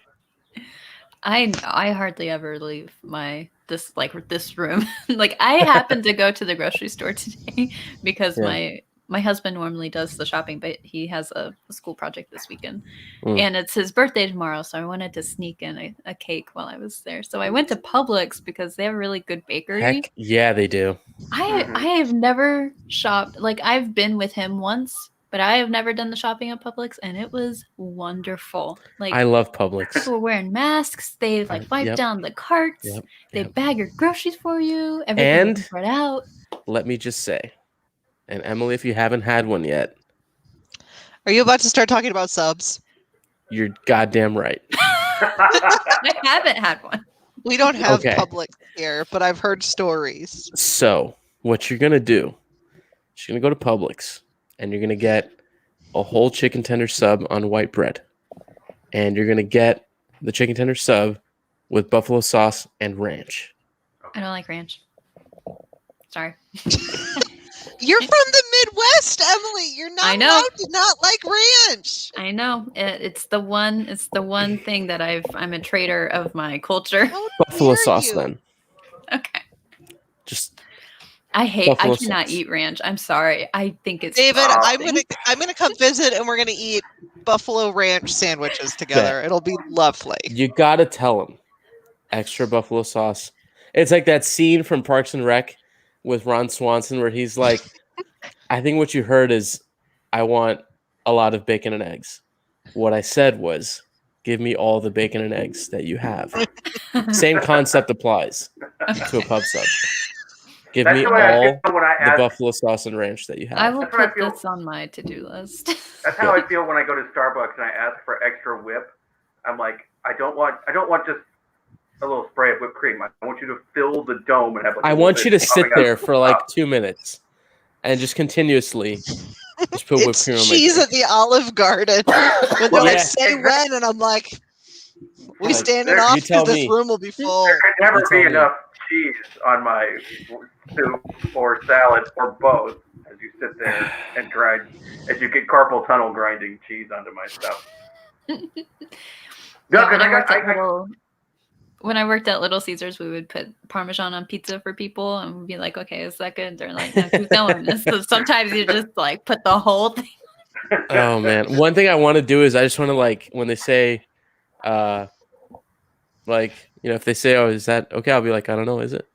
I hardly ever leave this room. Like, I happened to go to the grocery store today because my husband normally does the shopping, but he has a school project this weekend. And it's his birthday tomorrow, so I wanted to sneak in a cake while I was there. So I went to Publix because they have a really good bakery. Heck yeah, they do. I have never shopped. Like, I've been with him once, but I have never done the shopping at Publix, and it was wonderful. Like, I love Publix. People were wearing masks. They wipe down the carts. They bag your groceries for you. Everything is spread out. Let me just say, and Emily, if you haven't had one yet, Are you about to start talking about subs? You're goddamn right. I haven't had one. We don't have Okay. Publix here, but I've heard stories. So what you're gonna do? You're gonna go to Publix, and you're gonna get a whole chicken tender sub on white bread, and you're gonna get the chicken tender sub with buffalo sauce and ranch. I don't like ranch. Sorry. You're from the Midwest, Emily. You're not I know. allowed to not like ranch. I know. It's the one thing that I'm a traitor of my culture. How Buffalo dare sauce, you. then. Okay. Just I Buffalo cannot sauce. eat ranch. I'm sorry. I think it's David, disgusting. I'm gonna come visit and we're gonna eat buffalo ranch sandwiches together. It'll be lovely. You gotta tell them extra buffalo sauce. It's like that scene from Parks and Rec with Ron Swanson where he's like, I think what you heard is, I want a lot of bacon and eggs. What I said was, give me all the bacon and eggs that you have. Same concept applies to a pub sub. Give That's me the way I all feel when I the ask. buffalo sauce and ranch that you have. I will That's what I put feel. this on my to-do list. That's how I feel when I go to Starbucks and I ask for extra whip. I'm like, I don't want just a little spray of whipped cream. I want you to fill the dome and have. Like, I a want little you to bit sit popping out there of the for like top. 2 minutes and just continuously just put whipped It's cream on my cheese drink. at the Olive Garden. When they're Well, like, yeah. say when, and I'm like, we Like, standing you off tell because this me. room will be full. There can never You tell be me. enough cheese on my soup or salad or both as you sit there and grind, as you get carpal tunnel grinding cheese onto my stuff. No, Yeah, because when I worked at Little Caesars, we would put Parmesan on pizza for people and we'd be like, okay, is that good? They're like, no, keep going. So sometimes you just like put the whole thing. Oh man, one thing I want to do is I just want to, like, when they say, like, you know, if they say, "Oh, is that okay?" I'll be like, "I don't know, is it?"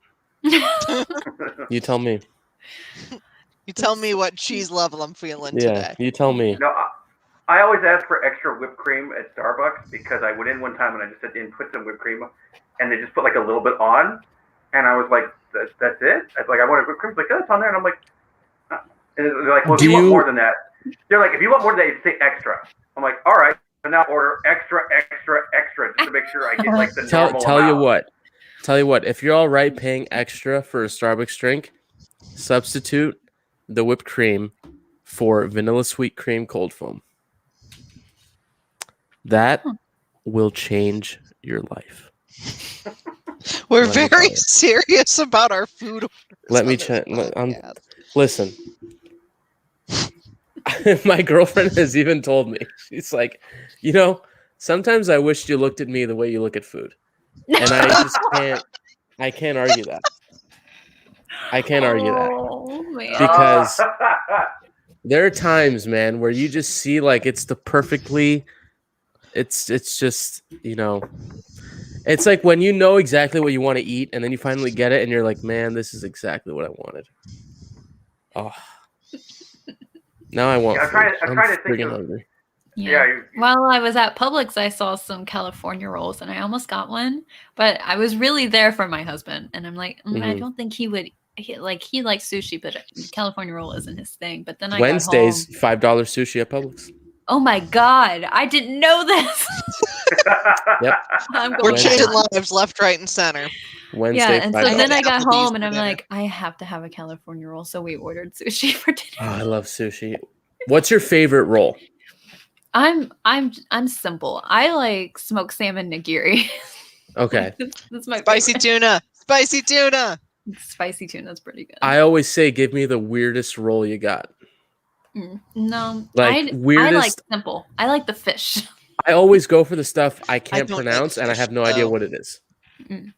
You tell me. You tell me what cheese level I'm feeling Yeah, today. you tell me. No, I always ask for extra whipped cream at Starbucks because I went in one time and I just said, put some whipped cream, and they just put like a little bit on, and I was like, that's it? I was like, I wanted whipped cream. Like, oh, it's on there, and I'm like, and they're like, well, if Do you want you- more than that, they're like, if you want more than that, say extra. I'm like, all right, so now order extra, just to make sure I get like the normal Tell you amount. what. If you're all right paying extra for a Starbucks drink, substitute the whipped cream for vanilla sweet cream cold foam. That will change your life. We're Let me very tell you. serious about our food. Let orders me on this check. podcast. Listen. My girlfriend has even told me, she's like, you know, sometimes I wish you looked at me the way you look at food. And I just can't argue that. I can't argue that. Oh, man. Because there are times, man, where you just see like it's the perfectly, it's just, you know, it's like when you know exactly what you want to eat and then you finally get it and you're like, man, this is exactly what I wanted. Oh. Now I want Yeah, I'm food. trying to think friggin' of- hungry. Yeah. you- While I was at Publix, I saw some California rolls and I almost got one, but I was really there for my husband. And I'm like, I Mhm. don't think he would. He likes sushi, but California roll isn't his thing. But then I Wednesdays, got home. $5 sushi at Publix. Oh my God. I didn't know this. Yep. I'm We're going Wednesday. changing down. lives left, right, and center. Wednesday, Yeah, and so $5. then I got Applebee's home and I'm for dinner. like, I have to have a California roll. So we ordered sushi for dinner. Oh, I love sushi. What's your favorite roll? I'm simple. I like smoked salmon nigiri. Okay. That's my Spicy favorite. tuna. Spicy tuna. Spicy tuna's pretty good. I always say, give me the weirdest roll you got. No, Like, I like weirdest. simple. I like the fish. I always go for the stuff I can't don't like pronounce and I fish, have no idea though. what it is. Mm.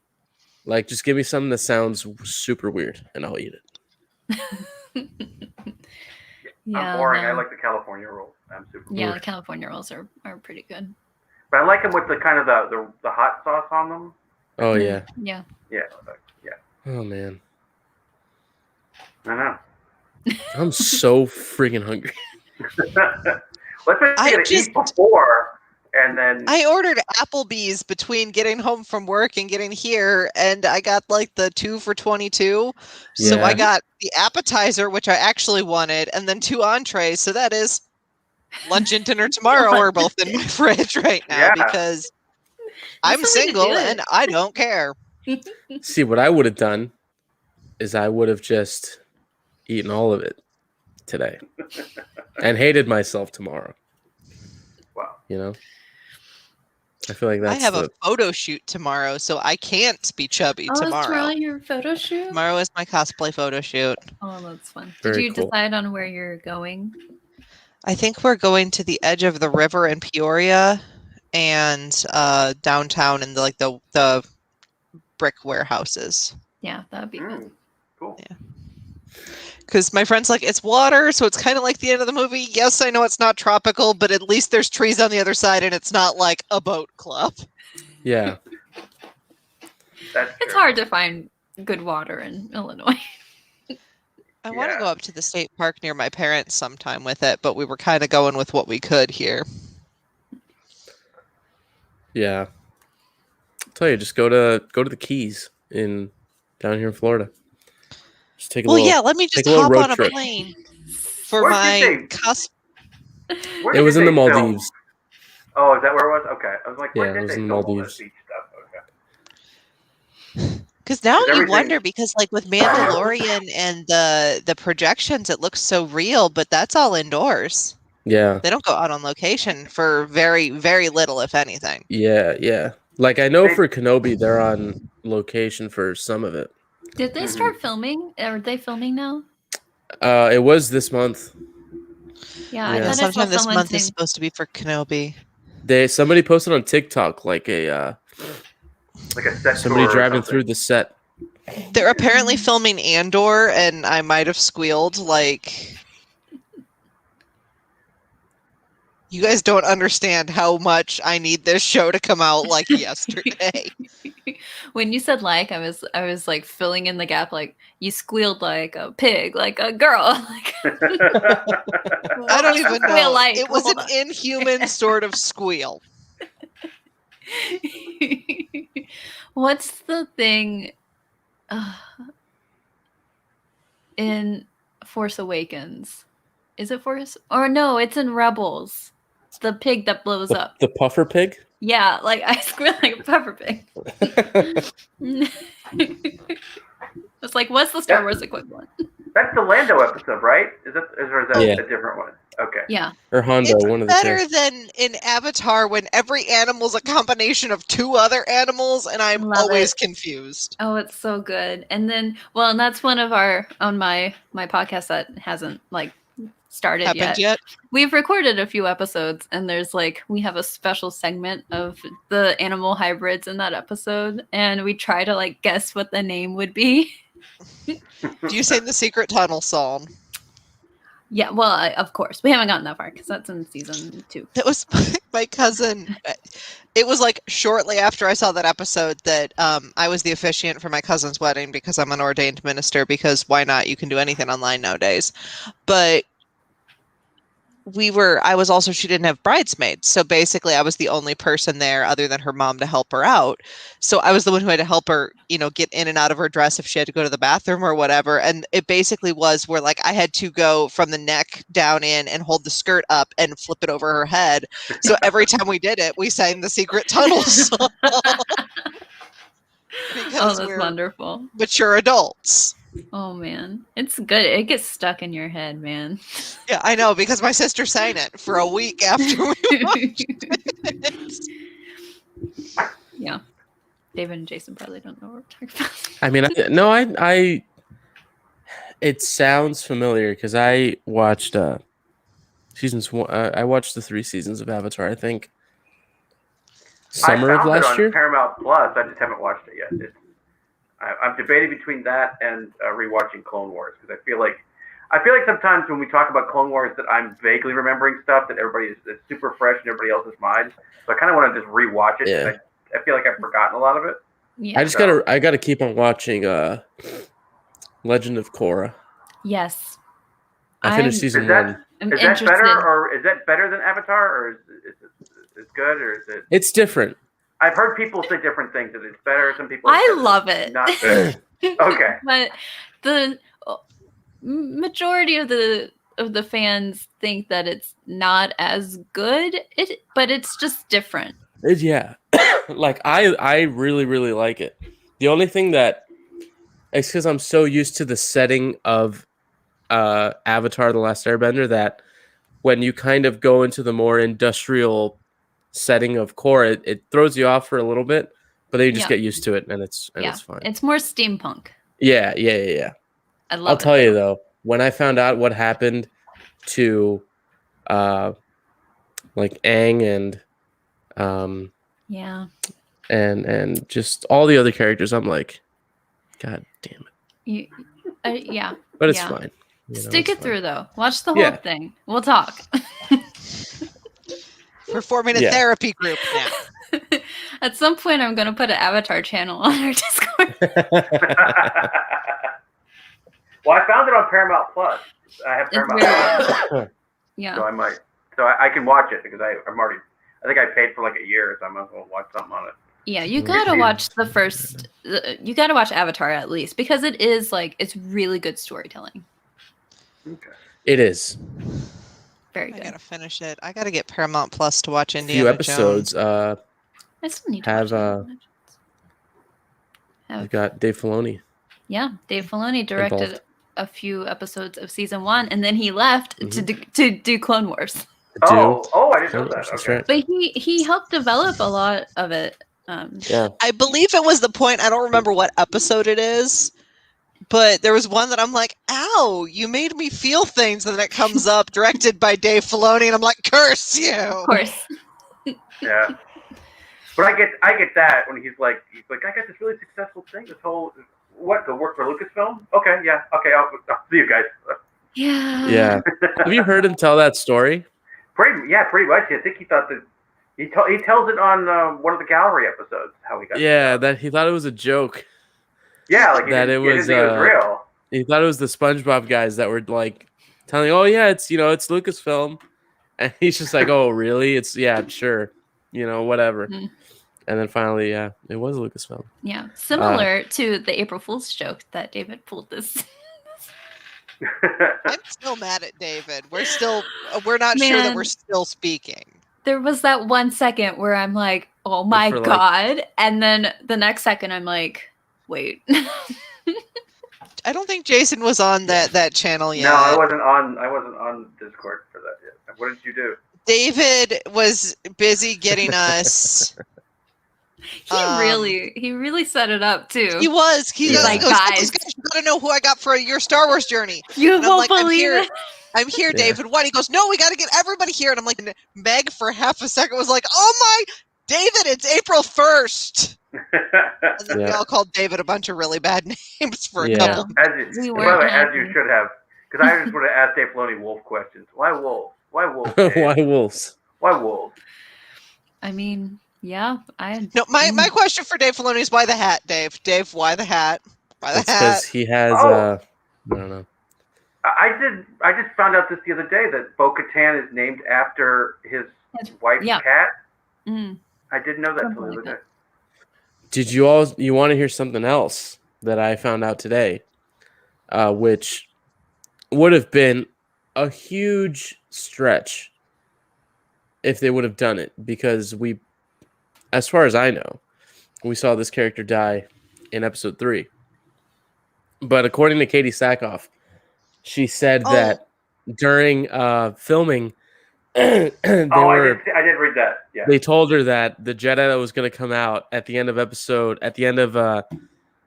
Like, just give me something that sounds super weird and I'll eat it. I'm boring. no. I like the California rolls. I'm super Yeah, Oof. the California rolls are pretty good. But I like them with the kind of the hot sauce on them. Oh, yeah. Yeah. Yeah. Oh, man. I know. I'm so friggin' hungry. Let's say I you're gonna just- eat before, and then I ordered Applebee's between getting home from work and getting here, and I got like the 2 for $22. So Yeah. I got the appetizer, which I actually wanted, and then 2 entrees. So that is lunch and dinner tomorrow are both in my fridge right now Yeah. because That's I'm the way to do single it. and I don't care. See, what I would have done is I would have just eaten all of it today and hated myself tomorrow. Wow. You know, I feel like that's I have a photo shoot tomorrow, so I can't be chubby Is tomorrow. tomorrow your photo shoot? Tomorrow is my cosplay photo shoot. Oh, that's fun. Very Did you cool. decide on where you're going? I think we're going to the edge of the river in Peoria and downtown in the brick warehouses. Yeah, that'd be good. Cool. Yeah. Because my friend's like, it's water, so it's kind of like the end of the movie. Yes, I know it's not tropical, but at least there's trees on the other side, and it's not like a boat club. Yeah. It's hard to find good water in Illinois. I want to Yeah. go up to the state park near my parents sometime with it, but we were kind of going with what we could here. Yeah. I'll tell you, just go to the Keys down here in Florida. Just take a Well, little. yeah, let me just take a little hop road on a trip. plane for Where'd you my think? cusp. Where It did was in they the film? Maldives. Oh, is that where it was? Okay. I was like, Yeah, where it did was they in the film all this Maldives. beach stuff? Okay. Because now Is you everything- wonder, because like with Mandalorian and the projections, it looks so real, but that's all indoors. Yeah. They don't go out on location for very, very little, if anything. Yeah. Like I know They- for Kenobi, they're on location for some of it. Did they start filming? Are they filming now? It was this month. Yeah, Yeah. I thought I saw Sometime this someone month is saying. supposed to be for Kenobi. Somebody posted on TikTok like Like a set somebody tour or driving something. through the set. They're apparently filming Andor, and I might have squealed like, you guys don't understand how much I need this show to come out like yesterday. When you said like, I was like filling in the gap. Like you squealed like a pig, like a girl. Like, I don't even know. Squeal like, It was hold an on. inhuman sort of squeal. What's the thing in Force Awakens? Is it Force? Or no, it's in Rebels. It's the pig that blows up. The puffer pig. Yeah, like I squeal like a pepper pig. It's like, what's the Star Wars equivalent? That's the Lando episode, right? Or is that Yeah. a different one? Okay. Yeah. Or Hondo, It's one of the better two. than in Avatar when every animal's a combination of two other animals, and I'm Love always it. confused. Oh, it's so good. And then, well, and that's one of our on my podcast that hasn't like started Happened yet. yet? We've recorded a few episodes, and there's like we have a special segment of the animal hybrids in that episode, and we try to like guess what the name would be. Do you sing the Secret Tunnel song? Yeah, well, of course we haven't gotten that far because that's in season 2. It was my cousin. It was like shortly after I saw that episode that I was the officiant for my cousin's wedding because I'm an ordained minister, because why not? You can do anything online nowadays. But she didn't have bridesmaids. So basically I was the only person there other than her mom to help her out. So I was the one who had to help her, get in and out of her dress if she had to go to the bathroom or whatever. And it basically was where like I had to go from the neck down in and hold the skirt up and flip it over her head. So every time we did it, we sang the Secret Tunnel song. Because that's we're wonderful. mature adults. Oh man, it's good. It gets stuck in your head, man. Yeah, I know, because my sister sang it for a week after we watched it. Yeah, David and Jason probably don't know what we're talking about. I mean, I it sounds familiar because I watched seasons one. I watched the 3 seasons of Avatar. I think summer I of found it last on year. Paramount Plus. I just haven't watched it yet. I'm debating between that and rewatching Clone Wars, because I feel like sometimes when we talk about Clone Wars that I'm vaguely remembering stuff that everybody is super fresh in everybody else's minds. So I kind of want to just rewatch it. Yeah. I feel like I've forgotten a lot of it. Yeah. I gotta keep on watching Legend of Korra. Yes. I finished I'm- season Is that- 1. I'm Is that interested. better, or is that better than Avatar, or is it good, or is it? It's different. I've heard people say different things. That it's better. Some people. I say love it's it. Not good. Okay. But the majority of the of the fans think that it's not as good. But it's just different. Yeah. Like I really, really like it. The only thing that it's because I'm so used to the setting of Avatar: The Last Airbender that when you kind of go into the more industrial setting of Korra, it throws you off for a little bit, but then you just Yeah. get used to it and it's fine. It's more steampunk. Yeah. I love I'll it. tell you though, when I found out what happened to like Aang Yeah. and just all the other characters, I'm like, God damn it. Yeah. But it's Yeah. fine. You know, Stick it's it fine. through though. Watch the whole Yeah. thing. We'll talk. We're forming a Yeah. therapy group now. At some point, I'm going to put an Avatar channel on our Discord. Well, I found it on Paramount Plus. I have It's Paramount very Plus, Yeah. so I might. So I can watch it because I'm already. I think I paid for like a year, so I might as well watch something on it. Yeah, you gotta watch the first. You gotta watch Avatar at least because it is like it's really good storytelling. Okay. It is. Very I good. gotta finish it. I gotta get Paramount Plus to watch A Indiana few episodes. Jones. I still need to have, watch it. We've got Dave Filoni. Yeah, Dave Filoni directed Involved. a few episodes of season 1, and then he left Mhm. to do Clone Wars. Oh, I didn't know that. That's Okay. right. But he helped develop a lot of it. Yeah. I believe it was the point. I don't remember what episode it is, but there was one that I'm like, "Ow, you made me feel things," and then it comes up, directed by Dave Filoni, and I'm like, "Curse you!" Of course. Yeah. But I get that when he's like, I got this really successful thing. This whole to work for Lucasfilm? Okay, yeah, okay, I'll see you guys. Yeah. Yeah. Have you heard him tell that story? Pretty much. I think he thought that he tells it on one of the gallery episodes how he got. Yeah, that he thought it was a joke. Yeah, like he that didn't, it he didn't was, think it was real. He thought it was the SpongeBob guys that were like telling, "Oh yeah, it's it's Lucasfilm," and he's just like, "Oh really? It's sure, whatever." Mhm. And then finally, it was Lucasfilm. Yeah. Similar to the April Fool's joke that David pulled this. I'm still mad at David. We're not sure that Man. we're still speaking. There was that 1 second where I'm like, oh my For, like- God. And then the next second I'm like, wait. I don't think Jason was on that channel yet. No, I wasn't on Discord for that yet. What did you do? David was busy getting us. He really set it up too. He was. He He's like, goes, guys. you gotta know who I got for your Star Wars journey. You And I'm won't like, believe it. I'm here, Yeah. David. What? He goes, no, we gotta get everybody here. And I'm like, Meg for half a second was like, oh my, David, it's April 1st. And then we Yeah. all called David a bunch of really bad names for a Yeah. couple. As We you, weren't as happy. you should have, because I just would have asked Dave Filoni wolf questions. Why wolves? Why wolves? Dave? Why wolves? Why wolves? I mean, yeah. No, my question for Dave Filoni is why the hat, Dave? Dave, why the hat? Why the It's hat? because he has. Oh. I don't know. I just found out this the other day that Bo-Katan is named after his wife's yeah. cat. Mm. I didn't know that Something till the like other day. Did you all? You want to hear something else that I found out today, which would have been a huge stretch if they would have done it, because we, as far as I know, we saw this character die in episode 3. But according to Katie Sackhoff, she said that during filming, I did read that. Yeah. They told her that the Jedi that was going to come out at the end of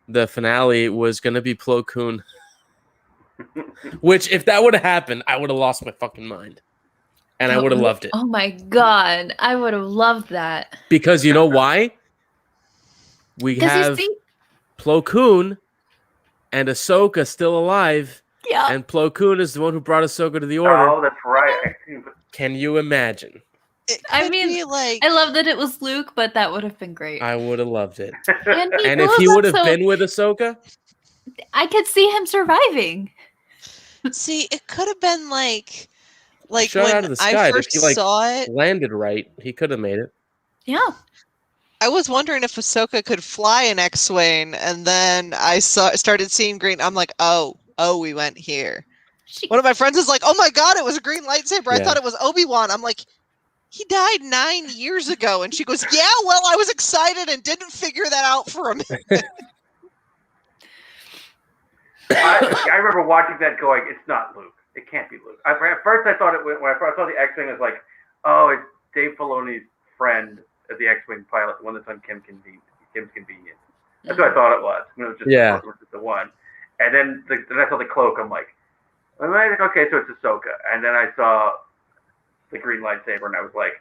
the finale was going to be Plo Koon. Which, if that would have happened, I would have lost my fucking mind. And I would have loved it. Oh my God. I would have loved that. Because you know why? We have Plo Koon and Ahsoka still alive. Yeah. And Plo Koon is the one who brought Ahsoka to the Order. Oh, that's right. Can you imagine? I mean, like, I love that it was Luke, but that would have been great. I would have loved it. And if he would have been with Ahsoka, I could see him surviving. See, it could have been like shot when out of the sky. I If first he, like, saw it. landed right, he could have made it. Yeah. I was wondering if Ahsoka could fly an X-wing, and then I started seeing green. I'm like, oh, we went here. One of my friends is like, "Oh my god, it was a green lightsaber. I Yeah. thought it was Obi-Wan." I'm like, "He died 9 years ago." And she goes, "Yeah, well, I was excited and didn't figure that out for a minute." I remember watching that going, it's not Luke. It can't be Luke. At first I thought it when I first saw the X-Wing, I was like, oh, it's Dave Filoni's friend of the X-Wing pilot, the one that's on Kim's Convenience. That's what I thought it was. When it was just, Yeah. it was just the one. And then I saw the cloak, I'm like, okay, so it's Ahsoka. And then I saw the green lightsaber, and I was like,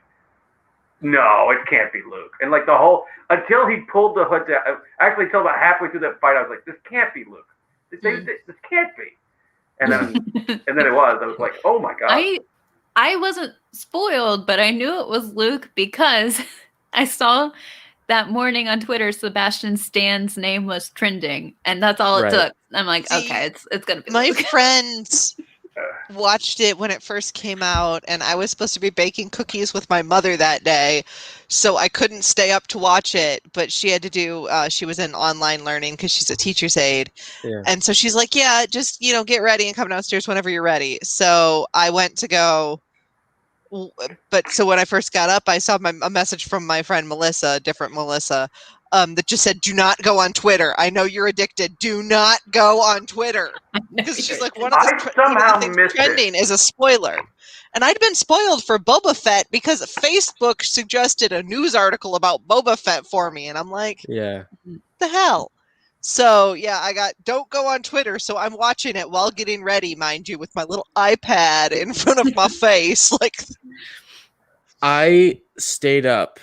no, it can't be Luke. And like the whole, until he pulled the hood down, actually until about halfway through that fight, I was like, this can't be Luke. This can't be. And then it was. I was like, oh my god. I wasn't spoiled, but I knew it was Luke because I saw that morning on Twitter Sebastian Stan's name was trending, and that's all it took. I'm like, okay, it's gonna be my Luke. friends watched it when it first came out, and I was supposed to be baking cookies with my mother that day, so I couldn't stay up to watch it, but she had to do she was in online learning because she's a teacher's aide. Yeah. And so she's like, yeah, just get ready and come downstairs whenever you're ready. So I went to go, but so when I first got up, I saw a message from my friend Melissa, a different Melissa, that just said, "Do not go on Twitter. I know you're addicted. Do not go on Twitter." Because she's like, one of the things trending is a spoiler. And I'd been spoiled for Boba Fett because Facebook suggested a news article about Boba Fett for me. And I'm like, Yeah. the hell? So, yeah, I got, don't go on Twitter. So I'm watching it while getting ready, mind you, with my little iPad in front of my face. Like, I stayed up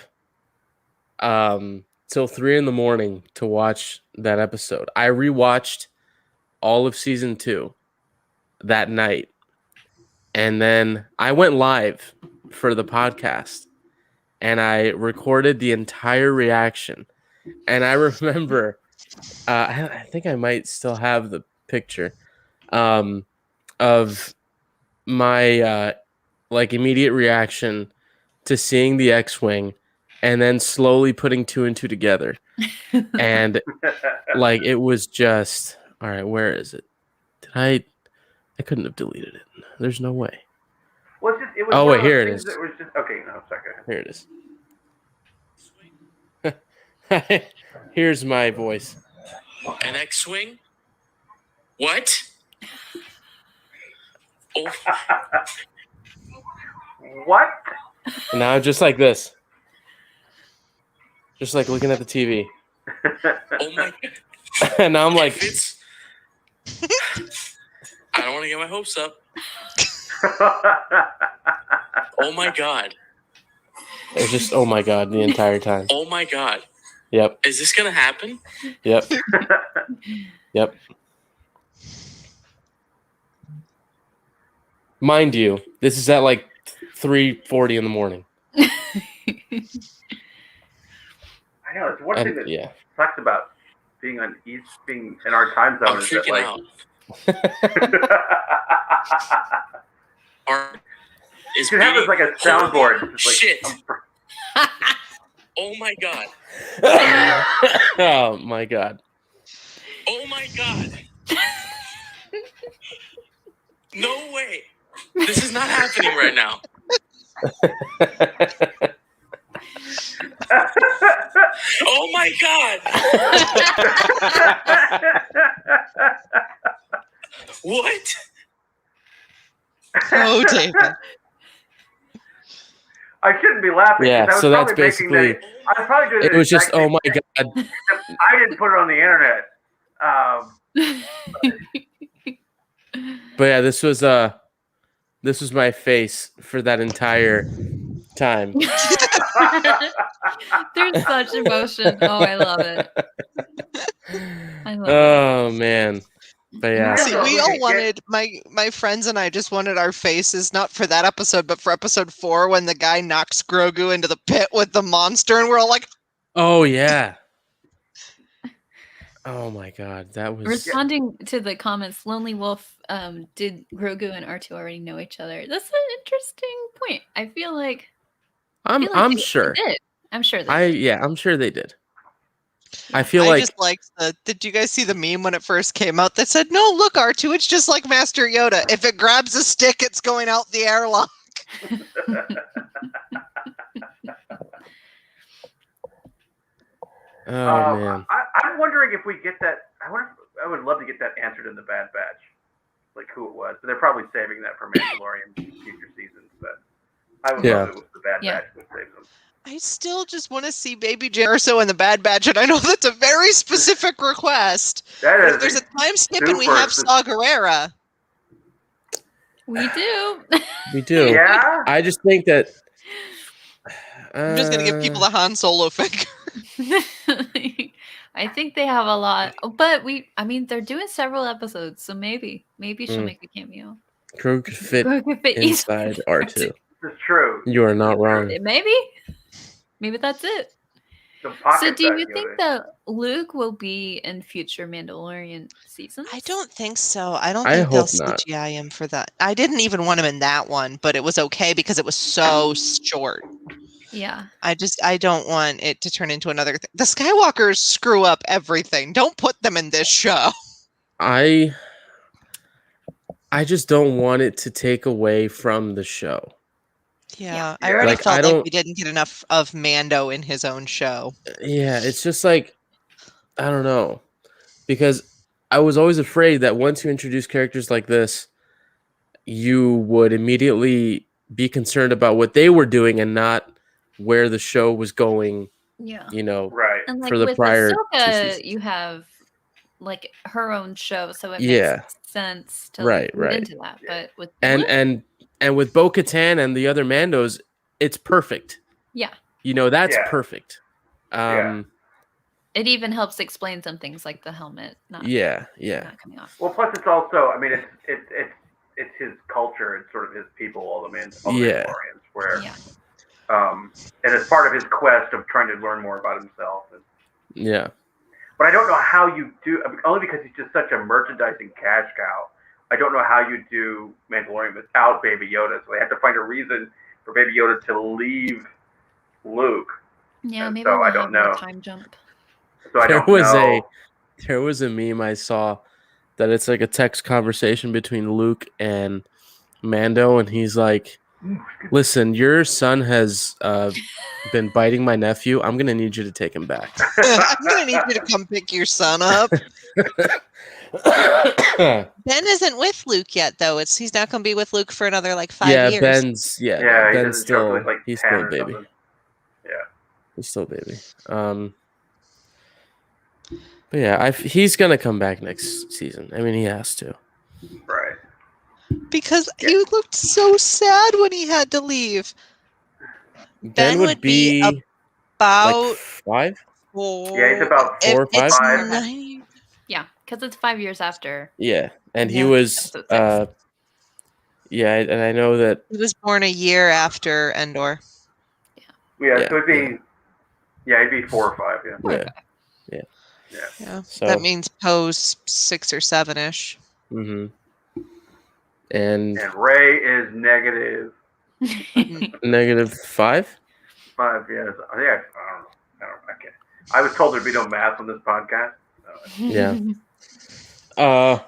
till 3 a.m. to watch that episode. I rewatched all of season 2 that night. And then I went live for the podcast and I recorded the entire reaction. And I remember, I think I might still have the picture of my immediate reaction to seeing the X-Wing and then slowly putting 2 and 2 together. And like, it was just, all right, where is it? I couldn't have deleted it. There's no way. Well, it was Oh, one wait, of here those it things is. that was just, okay, no, sorry, go ahead. Here it is. Here's my voice. An X-Wing? What? Oh, What? And now just like this. Just like looking at the TV. oh my! And now I'm like, If it's, I don't want to get my hopes up. Oh my god! it's just, oh my God, the entire time. Oh my god! Yep. Is this gonna happen? Yep. Yep. Mind you, this is at like 3:40 in the morning. I know, it's one thing And, that yeah. sucks about being being in our time zone I'm is that, freaking like, out. Is you should have this like a soundboard. Holy It's like, shit! Oh my god! Oh my God. Oh my god! No way! This is not happening right now. Oh my god! What? oh, David. I shouldn't be laughing. Yeah, 'cause I was so that's probably making basically. that, I was probably doing It the was just, exact oh same my thing, God. except I didn't put it on the internet. But yeah, this was my face for that entire time. There's such emotion. Oh, I love it. I love it. Oh man. But yeah. See, we all Okay, wanted, my friends and I just wanted our faces, not for that episode, but for episode 4 when the guy knocks Grogu into the pit with the monster, and we're all like, Oh yeah. Oh my God. That was Responding to the comments, Lonely Wolf, did Grogu and R2 already know each other? That's an interesting point. I feel like I'm they sure. did. I'm sure they did. I'm sure they did. I feel I like just liked did you guys see the meme when it first came out that said, "No, look, R2, it's just like Master Yoda. If it grabs a stick, it's going out the airlock." oh man. I'm wondering if we get that. I would love to get that answered in the Bad Batch, like who it was. But they're probably saving that for Mandalorian future seasons. But I would love it with the Bad Batch would save them. I still just want to see Baby Jyn Erso in the Bad Batch, and I know that's a very specific request. That But is if there's a time skip and we have Saw Gerrera. We do. We do. Yeah. I just think that I'm just going to give people the Han Solo finger. I think they have a lot, but they're doing several episodes, so maybe she'll make a cameo. Crew could fit Grogu could fit inside R2. This is true. You are not wrong. Maybe that's it. So do you think that Luke will be in future Mandalorian seasons? I don't think so. I don't think they'll CGI him for that. I didn't even want him in that one, but it was okay because it was so short. Yeah. I don't want it to turn into another thing. The Skywalkers screw up everything. Don't put them in this show. I just don't want it to take away from the show. Yeah, I already felt like we didn't get enough of Mando in his own show. Yeah, it's just like, I don't know. Because I was always afraid that once you introduce characters like this, you would immediately be concerned about what they were doing and not where the show was going. Yeah. Right. And like for the with prior Ahsoka, you have like her own show, so it makes sense to read into that. But with and with Bo-Katan and the other Mandos, it's perfect. Yeah. That's perfect. It even helps explain some things like the helmet not coming off. Well, plus it's also, it's his culture, it's sort of his people, all the Mandalorians, where and it's part of his quest of trying to learn more about himself. But I don't know how you do, only because he's just such a merchandising cash cow. I don't know how you do Mandalorian without Baby Yoda. So they had to find a reason for Baby Yoda to leave Luke. Yeah, maybe I don't know. A time jump. So I don't know. There was a meme I saw that it's like a text conversation between Luke and Mando, and he's like, "Listen, your son has been biting my nephew. I'm gonna need you to take him back. I'm gonna need you to come pick your son up." Ben isn't with Luke yet, though. He's not gonna be with Luke for another 5 years. Ben's still he's still a baby. He's still a baby. But yeah, he's gonna come back next season. He has to. Right. Because he looked so sad when he had to leave. Ben would be about 5. Yeah, he's about 4 or 5. Yeah, because it's 5 years after. Yeah, and he was. And I know that he was born a year after Endor. Yeah, so it'd be. Yeah, he'd be 4 or 5. Yeah. So that means Poe's 6 or 7-ish. Mm-hmm. And Ray is negative. -5. 5, yes. I don't know. I can't. I was told there'd be no math on this podcast. Yeah. I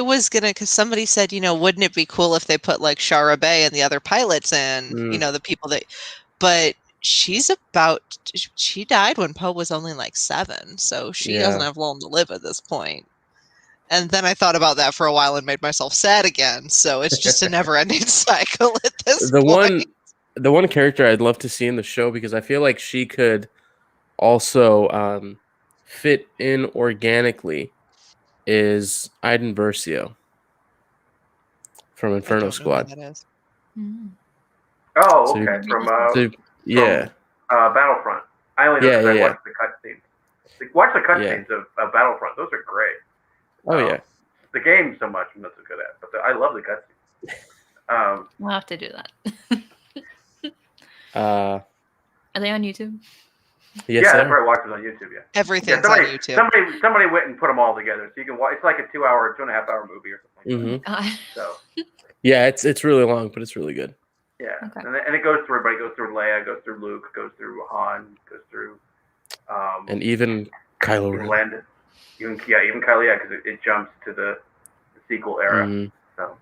was gonna, because somebody said, wouldn't it be cool if they put like Shara Bay and the other pilots in, the people that, but she died when Poe was only 7, so she doesn't have long to live at this point. And then I thought about that for a while and made myself sad again. So it's just a never-ending cycle at this point. The one character I'd love to see in the show, because I feel like she could also fit in organically, is Iden Versio from Inferno Squad. Oh, okay. From Battlefront. I only know because I watched the cutscenes. Watch the cutscenes of Battlefront. Those are great. Oh yeah. The game so much I'm not so good at, but I love the cutscenes. We'll have to do that. Are they on YouTube? Yes, that's where I watch it on YouTube. Yeah, everything's on YouTube. Somebody went and put them all together, so you can watch. It's like a 2.5 hour movie or something. Mm-hmm. So yeah, it's really long, but it's really good. Yeah, and it goes through everybody. It goes through Leia, goes through Luke, goes through Han, goes through And even Kylo even Ren. Landon, even Kylie, because it jumps to the sequel era. Mhm. So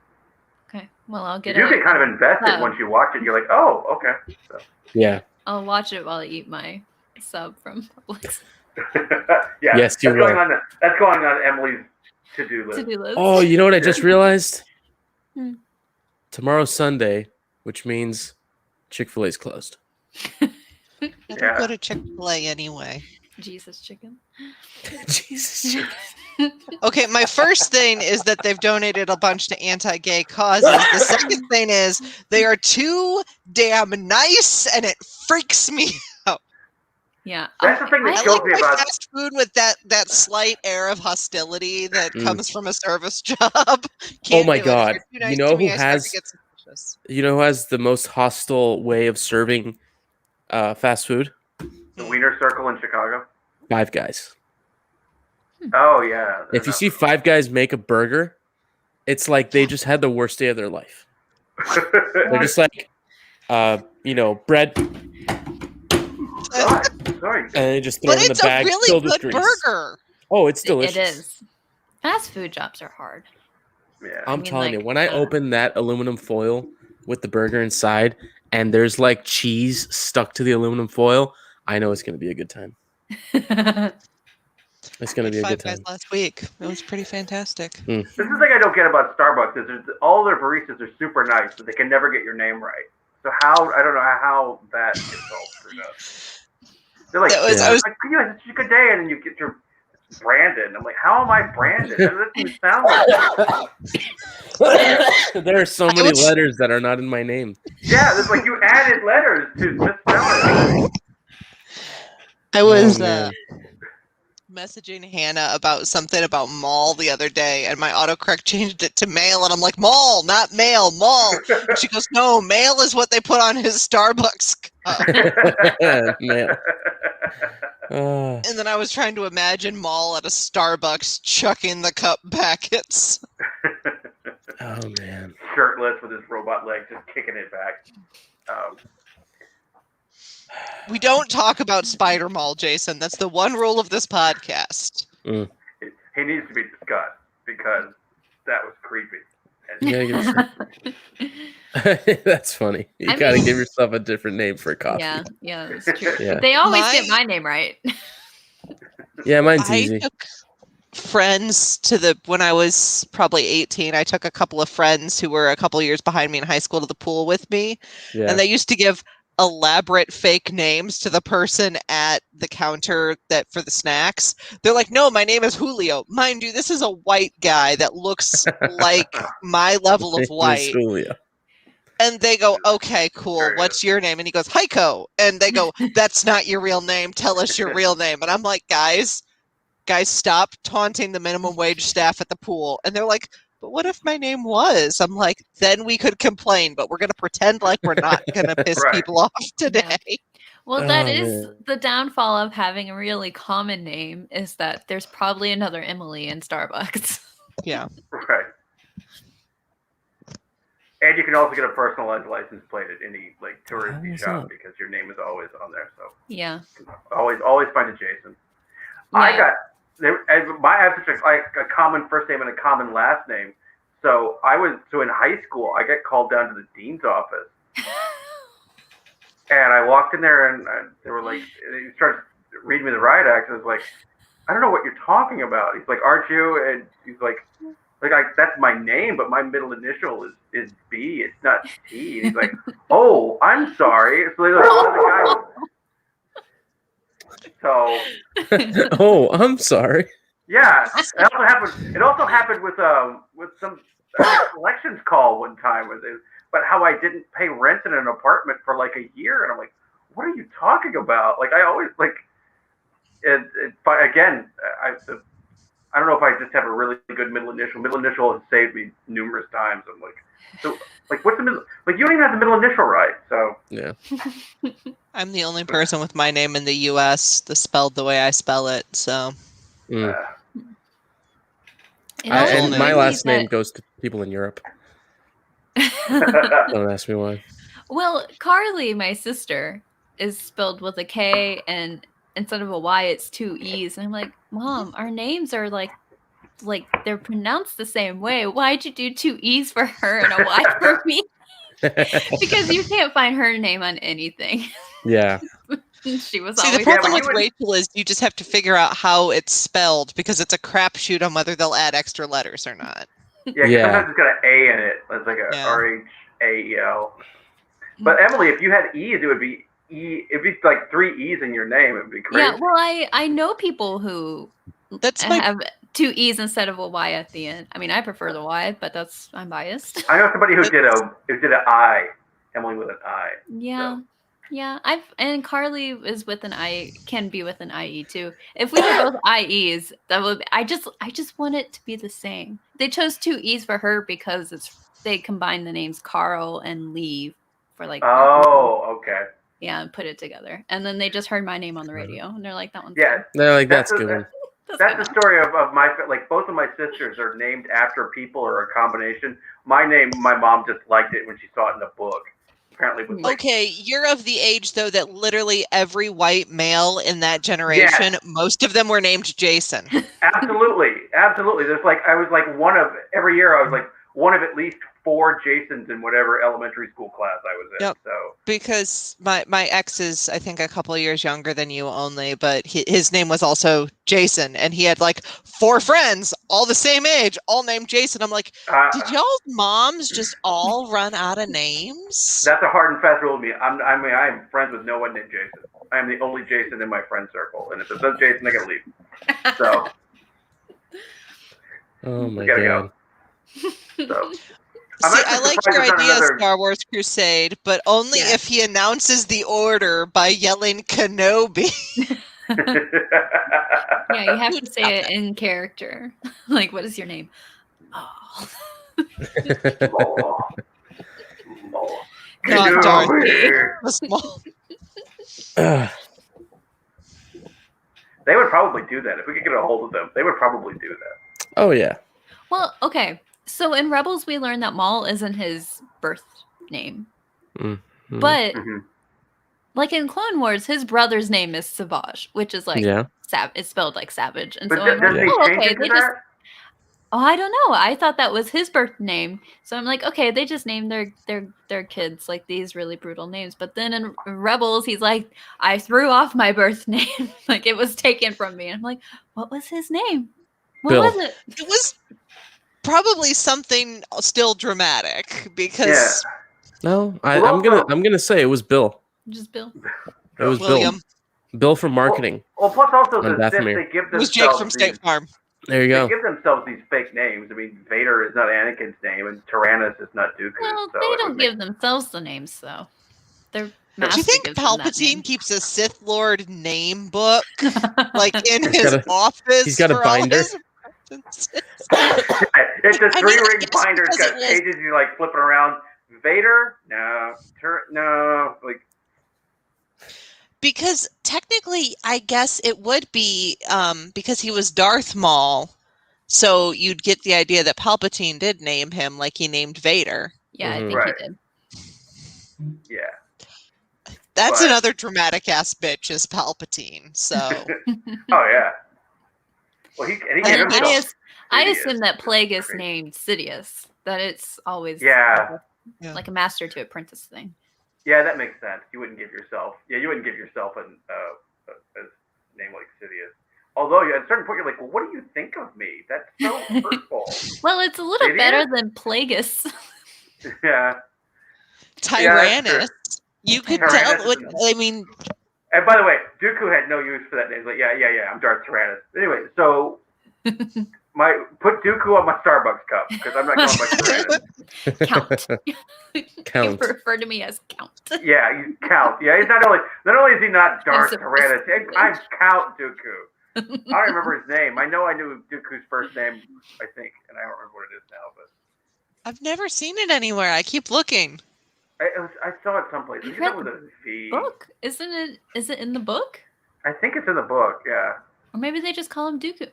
Okay. Well, I'll you get do it. get kind of invested once you watch it. You're like, oh, okay. So. Yeah. I'll watch it while I eat my sub from Publix. Yeah, Yes, you that's going will. on. That's going on Emily's to-do list. To-do list. Oh, you know what I just realized? Hmm. Tomorrow's Sunday, which means Chick-fil-A's closed. I don't Yeah. go to Chick-fil-A anyway. Jesus chicken. Jesus. Okay, my first thing is that they've donated a bunch to anti-gay causes. The second thing is they are too damn nice, and it freaks me. Yeah. That's the thing that I kills like me my about. fast food with that slight air of hostility that Mm. comes from a service job. Oh Can't my do it. If God. you're too You nice know to me, who I start has- to get suspicious. You know who has the most hostile way of serving fast food? The Wiener Circle in Chicago. Five Guys. Oh yeah. If you see Five Guys make a burger, it's like they just had the worst day of their life. They're just like, bread, Sorry. and they just throw But it in the it's a bag really filled with good grease. burger. Oh, it's delicious. It is. Fast food jobs are hard. Yeah. I'm mean, telling you, like, when I open that aluminum foil with the burger inside, and there's like cheese stuck to the aluminum foil, I know it's going to be a good time. It's going to be a Five good Guys time. last week. It was pretty fantastic. This is the thing I don't get about Starbucks is all their baristas are super nice, but they can never get your name right. So I don't know how that gets all screwed up. They're like, That was- Yeah. I was like, it's such a good day, and then you get your Brandon. I'm like, how am I Brandon? That doesn't even sound like There are so many letters that are not in my name. Yeah, there's like you added letters to misspell it. I was man. messaging Hannah about something about mall the other day, and my autocorrect changed it to mail, and I'm like, mall, not mail, mall. And she goes, no, mail is what they put on his Starbucks cup. Man. Oh, And then I was trying to imagine Maul at a Starbucks chucking the cup packets. oh man. Shirtless with his robot leg, just kicking it back. We don't talk about Spider Mall, Jason. That's the one rule of this podcast. Mm. He needs to be discussed because that was creepy. And Yeah, that's funny. You I gotta mean- give yourself a different name for coffee. Yeah, that's true. Yeah. They always My- get my name right. Yeah, mine's I easy. took friends when I was probably 18. I took a couple of friends who were a couple years behind me in high school to the pool with me. Yeah. And they used to give elaborate fake names to the person at the counter for the snacks. They're like, no, my name is Julio. Mind you, this is a white guy that looks like my level of Miss white. Julia. And they go, okay, cool. Very What's your name? And he goes, Heiko. And they go, that's not your real name. Tell us your real name. And I'm like, guys, stop taunting the minimum wage staff at the pool. And they're like, but what if my name was? I'm like, then we could complain, but we're going to pretend like we're not going to piss Right. people off today. Well, that Oh, is man. the downfall of having a really common name is that there's probably another Emily in Starbucks. Yeah. right. And you can also get a personalized license plate at any like touristy How's shop that? because your name is always on there. So Yeah. always find a Jason. I Yeah. have such a common first name and a common last name. So in high school I got called down to the dean's office, and I walked in there and they were like, he started reading me the riot act. I was like, I don't know what you're talking about. He's like, aren't you? And he's like that's my name, but my middle initial is B. It's not T. And he's like, oh, I'm sorry. So they're like, another guy. So Oh, I'm sorry. yeah, it also happened with some collections call one time but how I didn't pay rent in an apartment for like a year, and I'm like, what are you talking about? Like I always like but again, I don't know if I just have a really good middle initial. Middle initial has saved me numerous times. I'm like, so like what's the middle? Like you don't even have the middle initial right. So Yeah. I'm the only person with my name in the U.S. spelled the way I spell it. So Mm. It I- also And name my may last be name that- goes to people in Europe. Don't ask me why. Well, Carly, my sister, is spelled with a K and instead of a Y, it's 2 E's. And I'm like, Mom, our names are like they're pronounced the same way. Why'd you do 2 E's for her and a Y for me? Because you can't find her name on anything. Yeah. She was See, always the problem but with you would- Rachel is you just have to figure out how it's spelled because it's a crapshoot on whether they'll add extra letters or not. Yeah, 'cause Yeah. sometimes it's got an A in it. It's like a Yeah. RHAEL. But Emily, if you had E's, it would be E. It'd be like 3 E's in your name. It'd be crazy. Yeah, well, I know people who That's my have 2 E's instead of a Y at the end. I mean, I prefer the Y, but I'm biased. I know somebody who did an I. Emily with an I. Yeah. Yeah, and Carly is with an I, can be with an IE too. If we were both IEs, that would I just want it to be the same. They chose 2 E's for her because they combined the names Carl and Lee for like Oh, okay. yeah, and put it together. And then they just heard my name on the radio and they're like, that one's Yeah, good. They're like, that's a That's good one. that's the story of my, like, both of my sisters are named after people or a combination. My name, my mom just liked it when she saw it in the book. Apparently, was like, Okay, you're of the age though that literally every white male in that generation, most of them were named Jason. absolutely. There's like, I was like one of, every year I was like one of at least 4 Jasons in whatever elementary school class I was in. Yep. So Because my ex is, I think, a couple of years younger than you only, but his name was also Jason, and he had like 4 friends, all the same age, all named Jason. I'm like, did y'all's moms just all run out of names? that's a hard and fast rule to me. I am friends with no one named Jason. I am the only Jason in my friend circle, and if it says Jason, I gotta leave. So Oh my gotta god. so. See, I'm actually I like surprised your there's not idea, another- Star Wars Crusade, but only Yeah. if he announces the order by yelling Kenobi. Yeah, you have to Stop say it in character. Like, what is your name? Oh. More. Not Get Darth over Vader. here. A small- Ugh. They would probably do that if we could get a hold of them. They would probably do that. Oh yeah. Well, okay. So in Rebels, we learned that Maul isn't his birth name. Mhm. But Mhm. like in Clone Wars, his brother's name is Savage, which is like Yeah. it's spelled like savage. And But so I'm doesn't like, he oh, change okay. it to They just that? I don't know. I thought that was his birth name. So I'm like, okay, they just named their kids like these really brutal names. But then in Rebels, he's like, I threw off my birth name. Like it was taken from me. And I'm like, what was his name? What Bill. was it? It was probably something still dramatic Yeah. because No, Well, I'm gonna say it was Bill. Just Bill. It was William Bill from marketing. Well, plus also On the Sith, Dathomir. they give it was Jake themselves from these, State Farm. There you they go. give themselves these fake names. I mean, Vader is not Anakin's name, and Tyrannus is not Dooku. Well, so they it don't would make- give themselves the names though. Their Do master you think gives them that name. Palpatine keeps a Sith Lord name book like in He's his got a- office? he's got a for all binder. his- It's a I mean, 3-ring yes, binder. It's because got it was- pages you like flipping around. Vader? No. No. Like, Because technically, I guess it would be because he was Darth Maul, so you'd get the idea that Palpatine did name him like he named Vader. Yeah, I Mhm. think Right. he did. yeah. That's But- another dramatic ass bitch is Palpatine. So Oh, yeah. Well, he And gave then himself. I Sidious. assume that Plagueis Crazy. named Sidious. That it's always Yeah. Yeah. like a master to apprentice thing. Yeah, that makes sense. You wouldn't give yourself. Yeah, you wouldn't give yourself a name like Sidious. Although at a certain point you're like, well, what do you think of me? That's so hurtful. Well, it's a little Sidious? better than Plagueis. Yeah. Tyrannus, you could Tyrannus tell. is- I mean, And by the way, Dooku had no use for that name. He's like, yeah, I'm Darth Tyrannus. Anyway, so put Dooku on my Starbucks cup because I'm not going by Tyrannus. Count. Count. You refer to me as Count. Yeah, you Count. Yeah, he's not only is he not Darth He's a Tyrannus, privilege. I'm Count Dooku. I don't remember his name. I know I knew Dooku's first name, I think, and I don't remember what it is now, but I've never seen it anywhere. I keep looking. I saw it someplace. I You think read that was a V. Book? Isn't it? Is it in the book? I think it's in the book. Yeah, Or maybe they just call him Dooku.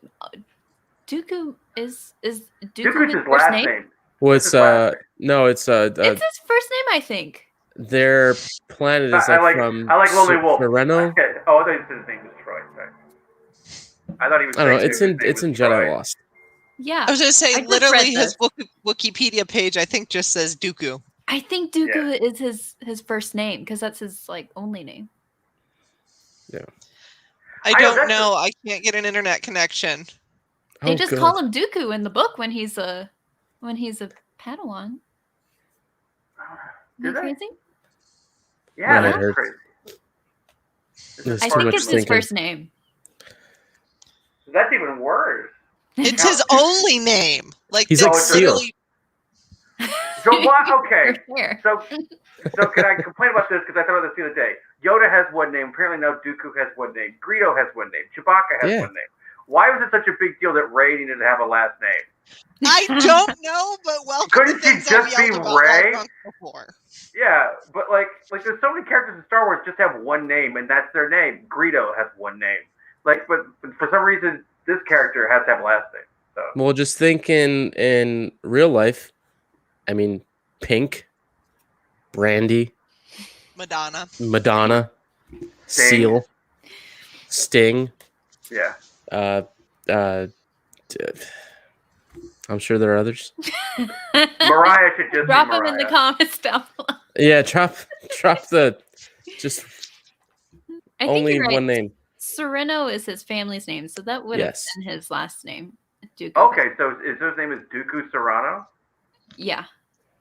Dooku is Dooku Dooku's his his first last name? name. Well, It's it's his last no, it's It's his first name, I think. their planet is I like from Lonely Wolf. Sereno. Oh, I thought you said his name was Troy. I thought he was. I don't know. saying It's in Troy. Jedi Lost. Yeah. I was going to say, I just literally, read his Wikipedia page, I think, just says Dooku. I think Dooku is his first name because that's his only name. Yeah. I don't know. I can't get an internet connection. They just call him Dooku in the book when he's a Padawan. Am I crazy? Yeah, that's crazy. There's I too think much it's his thinking. first name. That's even worse. It's his only name. Like he's like Seal. So what? Okay. Fair. So can I complain about this? Because I thought about this the other day. Yoda has one name. Apparently now Dooku has one name. Greedo has one name. Chewbacca has one name. Why was it such a big deal that Rey needed to have a last name? I don't know, but couldn't she just be Rey? Yeah, but like there's so many characters in Star Wars just have one name and that's their name. Greedo has one name. Like, but for some reason this character has to have a last name. So. Well, just think in real life. I mean, Pink, Brandy, Madonna, Seal, Sting. Yeah. I'm sure there are others. Mariah should just drop them in the comments down below. Yeah, drop the just I think only you're right. one name. Sereno is his family's name, so that would have been his last name. Dooku. Okay, so his name is Dooku Serrano? Yeah.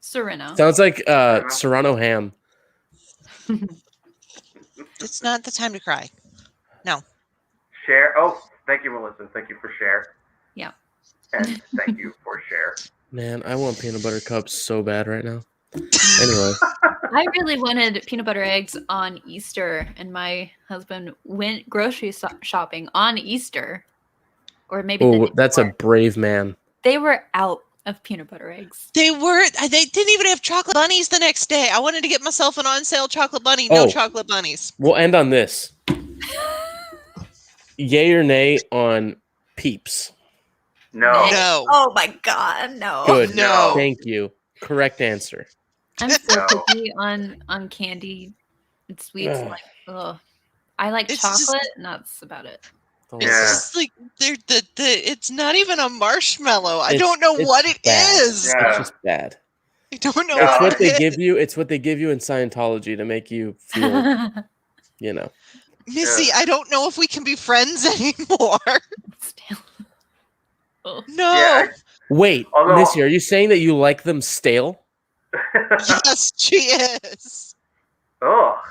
Sereno. Sounds like Serrano ham. It's not the time to cry. No. Share. Oh, thank you, Melissa. Thank you for share. Yeah. And thank you for share. Man, I want peanut butter cups so bad right now. Anyway. I really wanted peanut butter eggs on Easter, and my husband went grocery shopping on Easter. Or maybe that's a brave man. They were out of peanut butter eggs. They didn't even have chocolate bunnies the next day. I wanted to get myself an on sale chocolate bunny. No chocolate bunnies. We'll end on this. Yay or nay on Peeps? No. Oh my God, no. Good. No. Thank you. Correct answer. I'm so picky on candy and sweets. Like, ugh. I like chocolate, and that's about it. It's just like it's not even a marshmallow. I don't know what it is. Yeah. It's just bad. I don't know what they give you. It's what they give you in Scientology to make you feel, Missy, I don't know if we can be friends anymore. No. Yeah, Wait, Missy, are you saying that you like them stale? Yes, she is. Oh.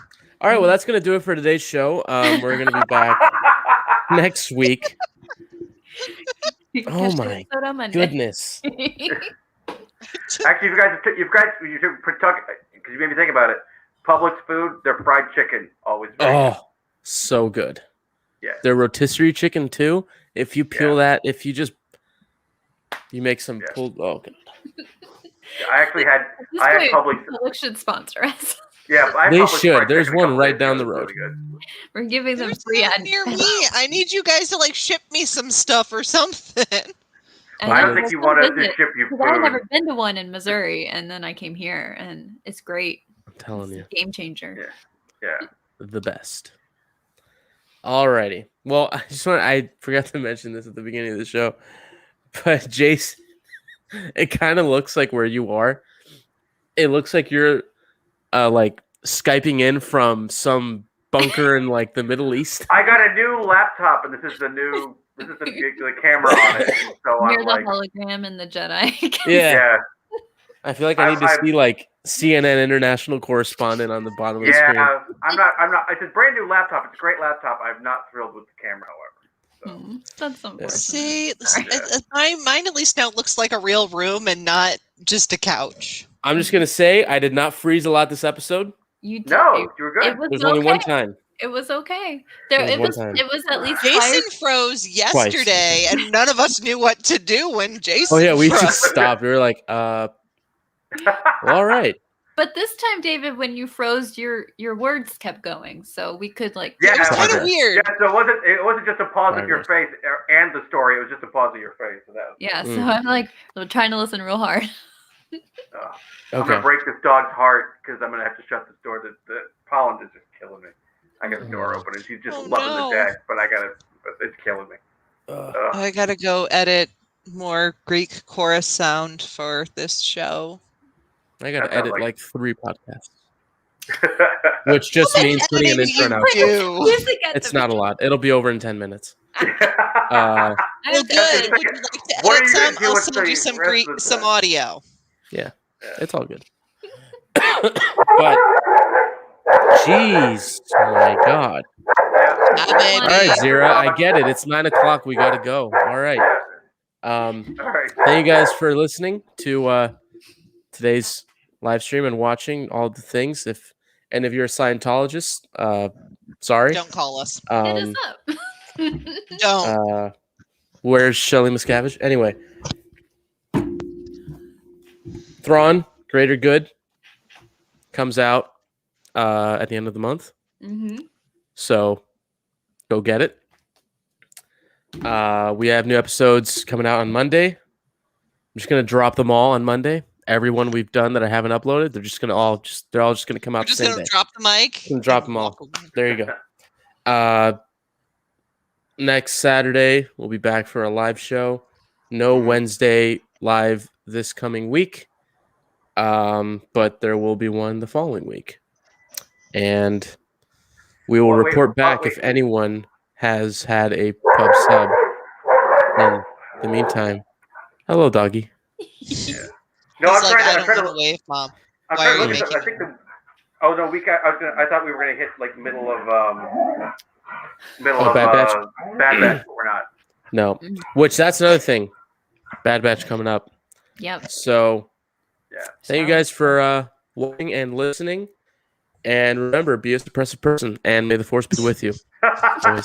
All right, well, that's going to do it for today's show. We're going to be back next week. Oh my goodness! Actually, you should talk because you made me think about it. Publix food, their fried chicken always. Very good. So good. Yeah. Their rotisserie chicken too. If you peel that, if you just make some pulled. Oh, God. I actually had. I had Publix. Publix should sponsor us. Yeah, they should. There's one right down the road. Really we're giving them free ad near me. I need you guys to ship me some stuff or something. I don't think you want us to ship you food. I've never been to one in Missouri, and then I came here, and it's great. I'm telling you, game changer. Yeah, the best. Alrighty. Well, I forgot to mention this at the beginning of the show, but Jace, it kind of looks like where you are. It looks like you're Skyping in from some bunker in the Middle East. I got a new laptop, and this is the camera on it. And so You're the hologram and the Jedi. Yeah. I feel like I need to see CNN international correspondent on the bottom of the screen. Yeah, I'm not. It's a brand new laptop. It's a great laptop. I'm not thrilled with the camera, however. So. That's unfortunate. See, mine at least now looks like a real room and not just a couch. I'm just gonna say I did not freeze a lot this episode. You did. No, you were good. There's only one time. It was okay. It was at least Jason froze yesterday, and none of us knew what to do when Jason. Oh yeah, we froze. just stopped. We were like, well, all right. But this time, David, when you froze, your words kept going, so we could Yeah, it was kind of weird. Yeah, so it wasn't just a pause of your face and the story. It was just a pause of your face. So that was so I'm trying to listen real hard. I'm gonna break this dog's heart because I'm gonna have to shut this door. The pollen is just killing me. I got the door open and she's just loving the deck, but it's killing me. I gotta go edit more Greek chorus sound for this show. I got That to sounds edit like- like 3 podcasts, which just How much means putting an editing intro and you outro. do? Use the get It's them. not a lot. It'll be over in 10 minutes. I Well, have to- good. Would you like to What are edit you gonna some? do I'll with send the you some rest Greek, of the some time? audio. It's all good. But, jeez, my God. How many? All right, Zira, I get it. It's 9 o'clock. We got to go. All right. All right. Thank you guys for listening to today's live stream and watching all the things. If any of you are Scientologists, sorry. Don't call us. Hit us up. Don't. Where's Shelly Miscavige? Anyway, Thrawn, Greater Good, comes out at the end of the month. Mhm. So go get it. We have new episodes coming out on Monday. I'm just gonna drop them all on Monday. Everyone we've done that I haven't uploaded, they're all just gonna come out We're the just same gonna day. drop the mic. Gonna drop and them all. walk away. There you go. Next Saturday we'll be back for a live show. No Wednesday live this coming week. But there will be one the following week. And we will report back if anyone has had a pub sub in the meantime. Hello, doggy. No, He's I'm like, I trying don't to. want to wave, Mom. I'm Why trying are to you look at making? I think the. Oh no, I thought we were gonna hit like middle of Bad Batch? Bad Batch, but we're not. No. Which that's another thing. Bad Batch coming up. Yep. So Yeah. thank you guys for watching and listening. And remember, be a suppressive person, and may the force be with you. Always.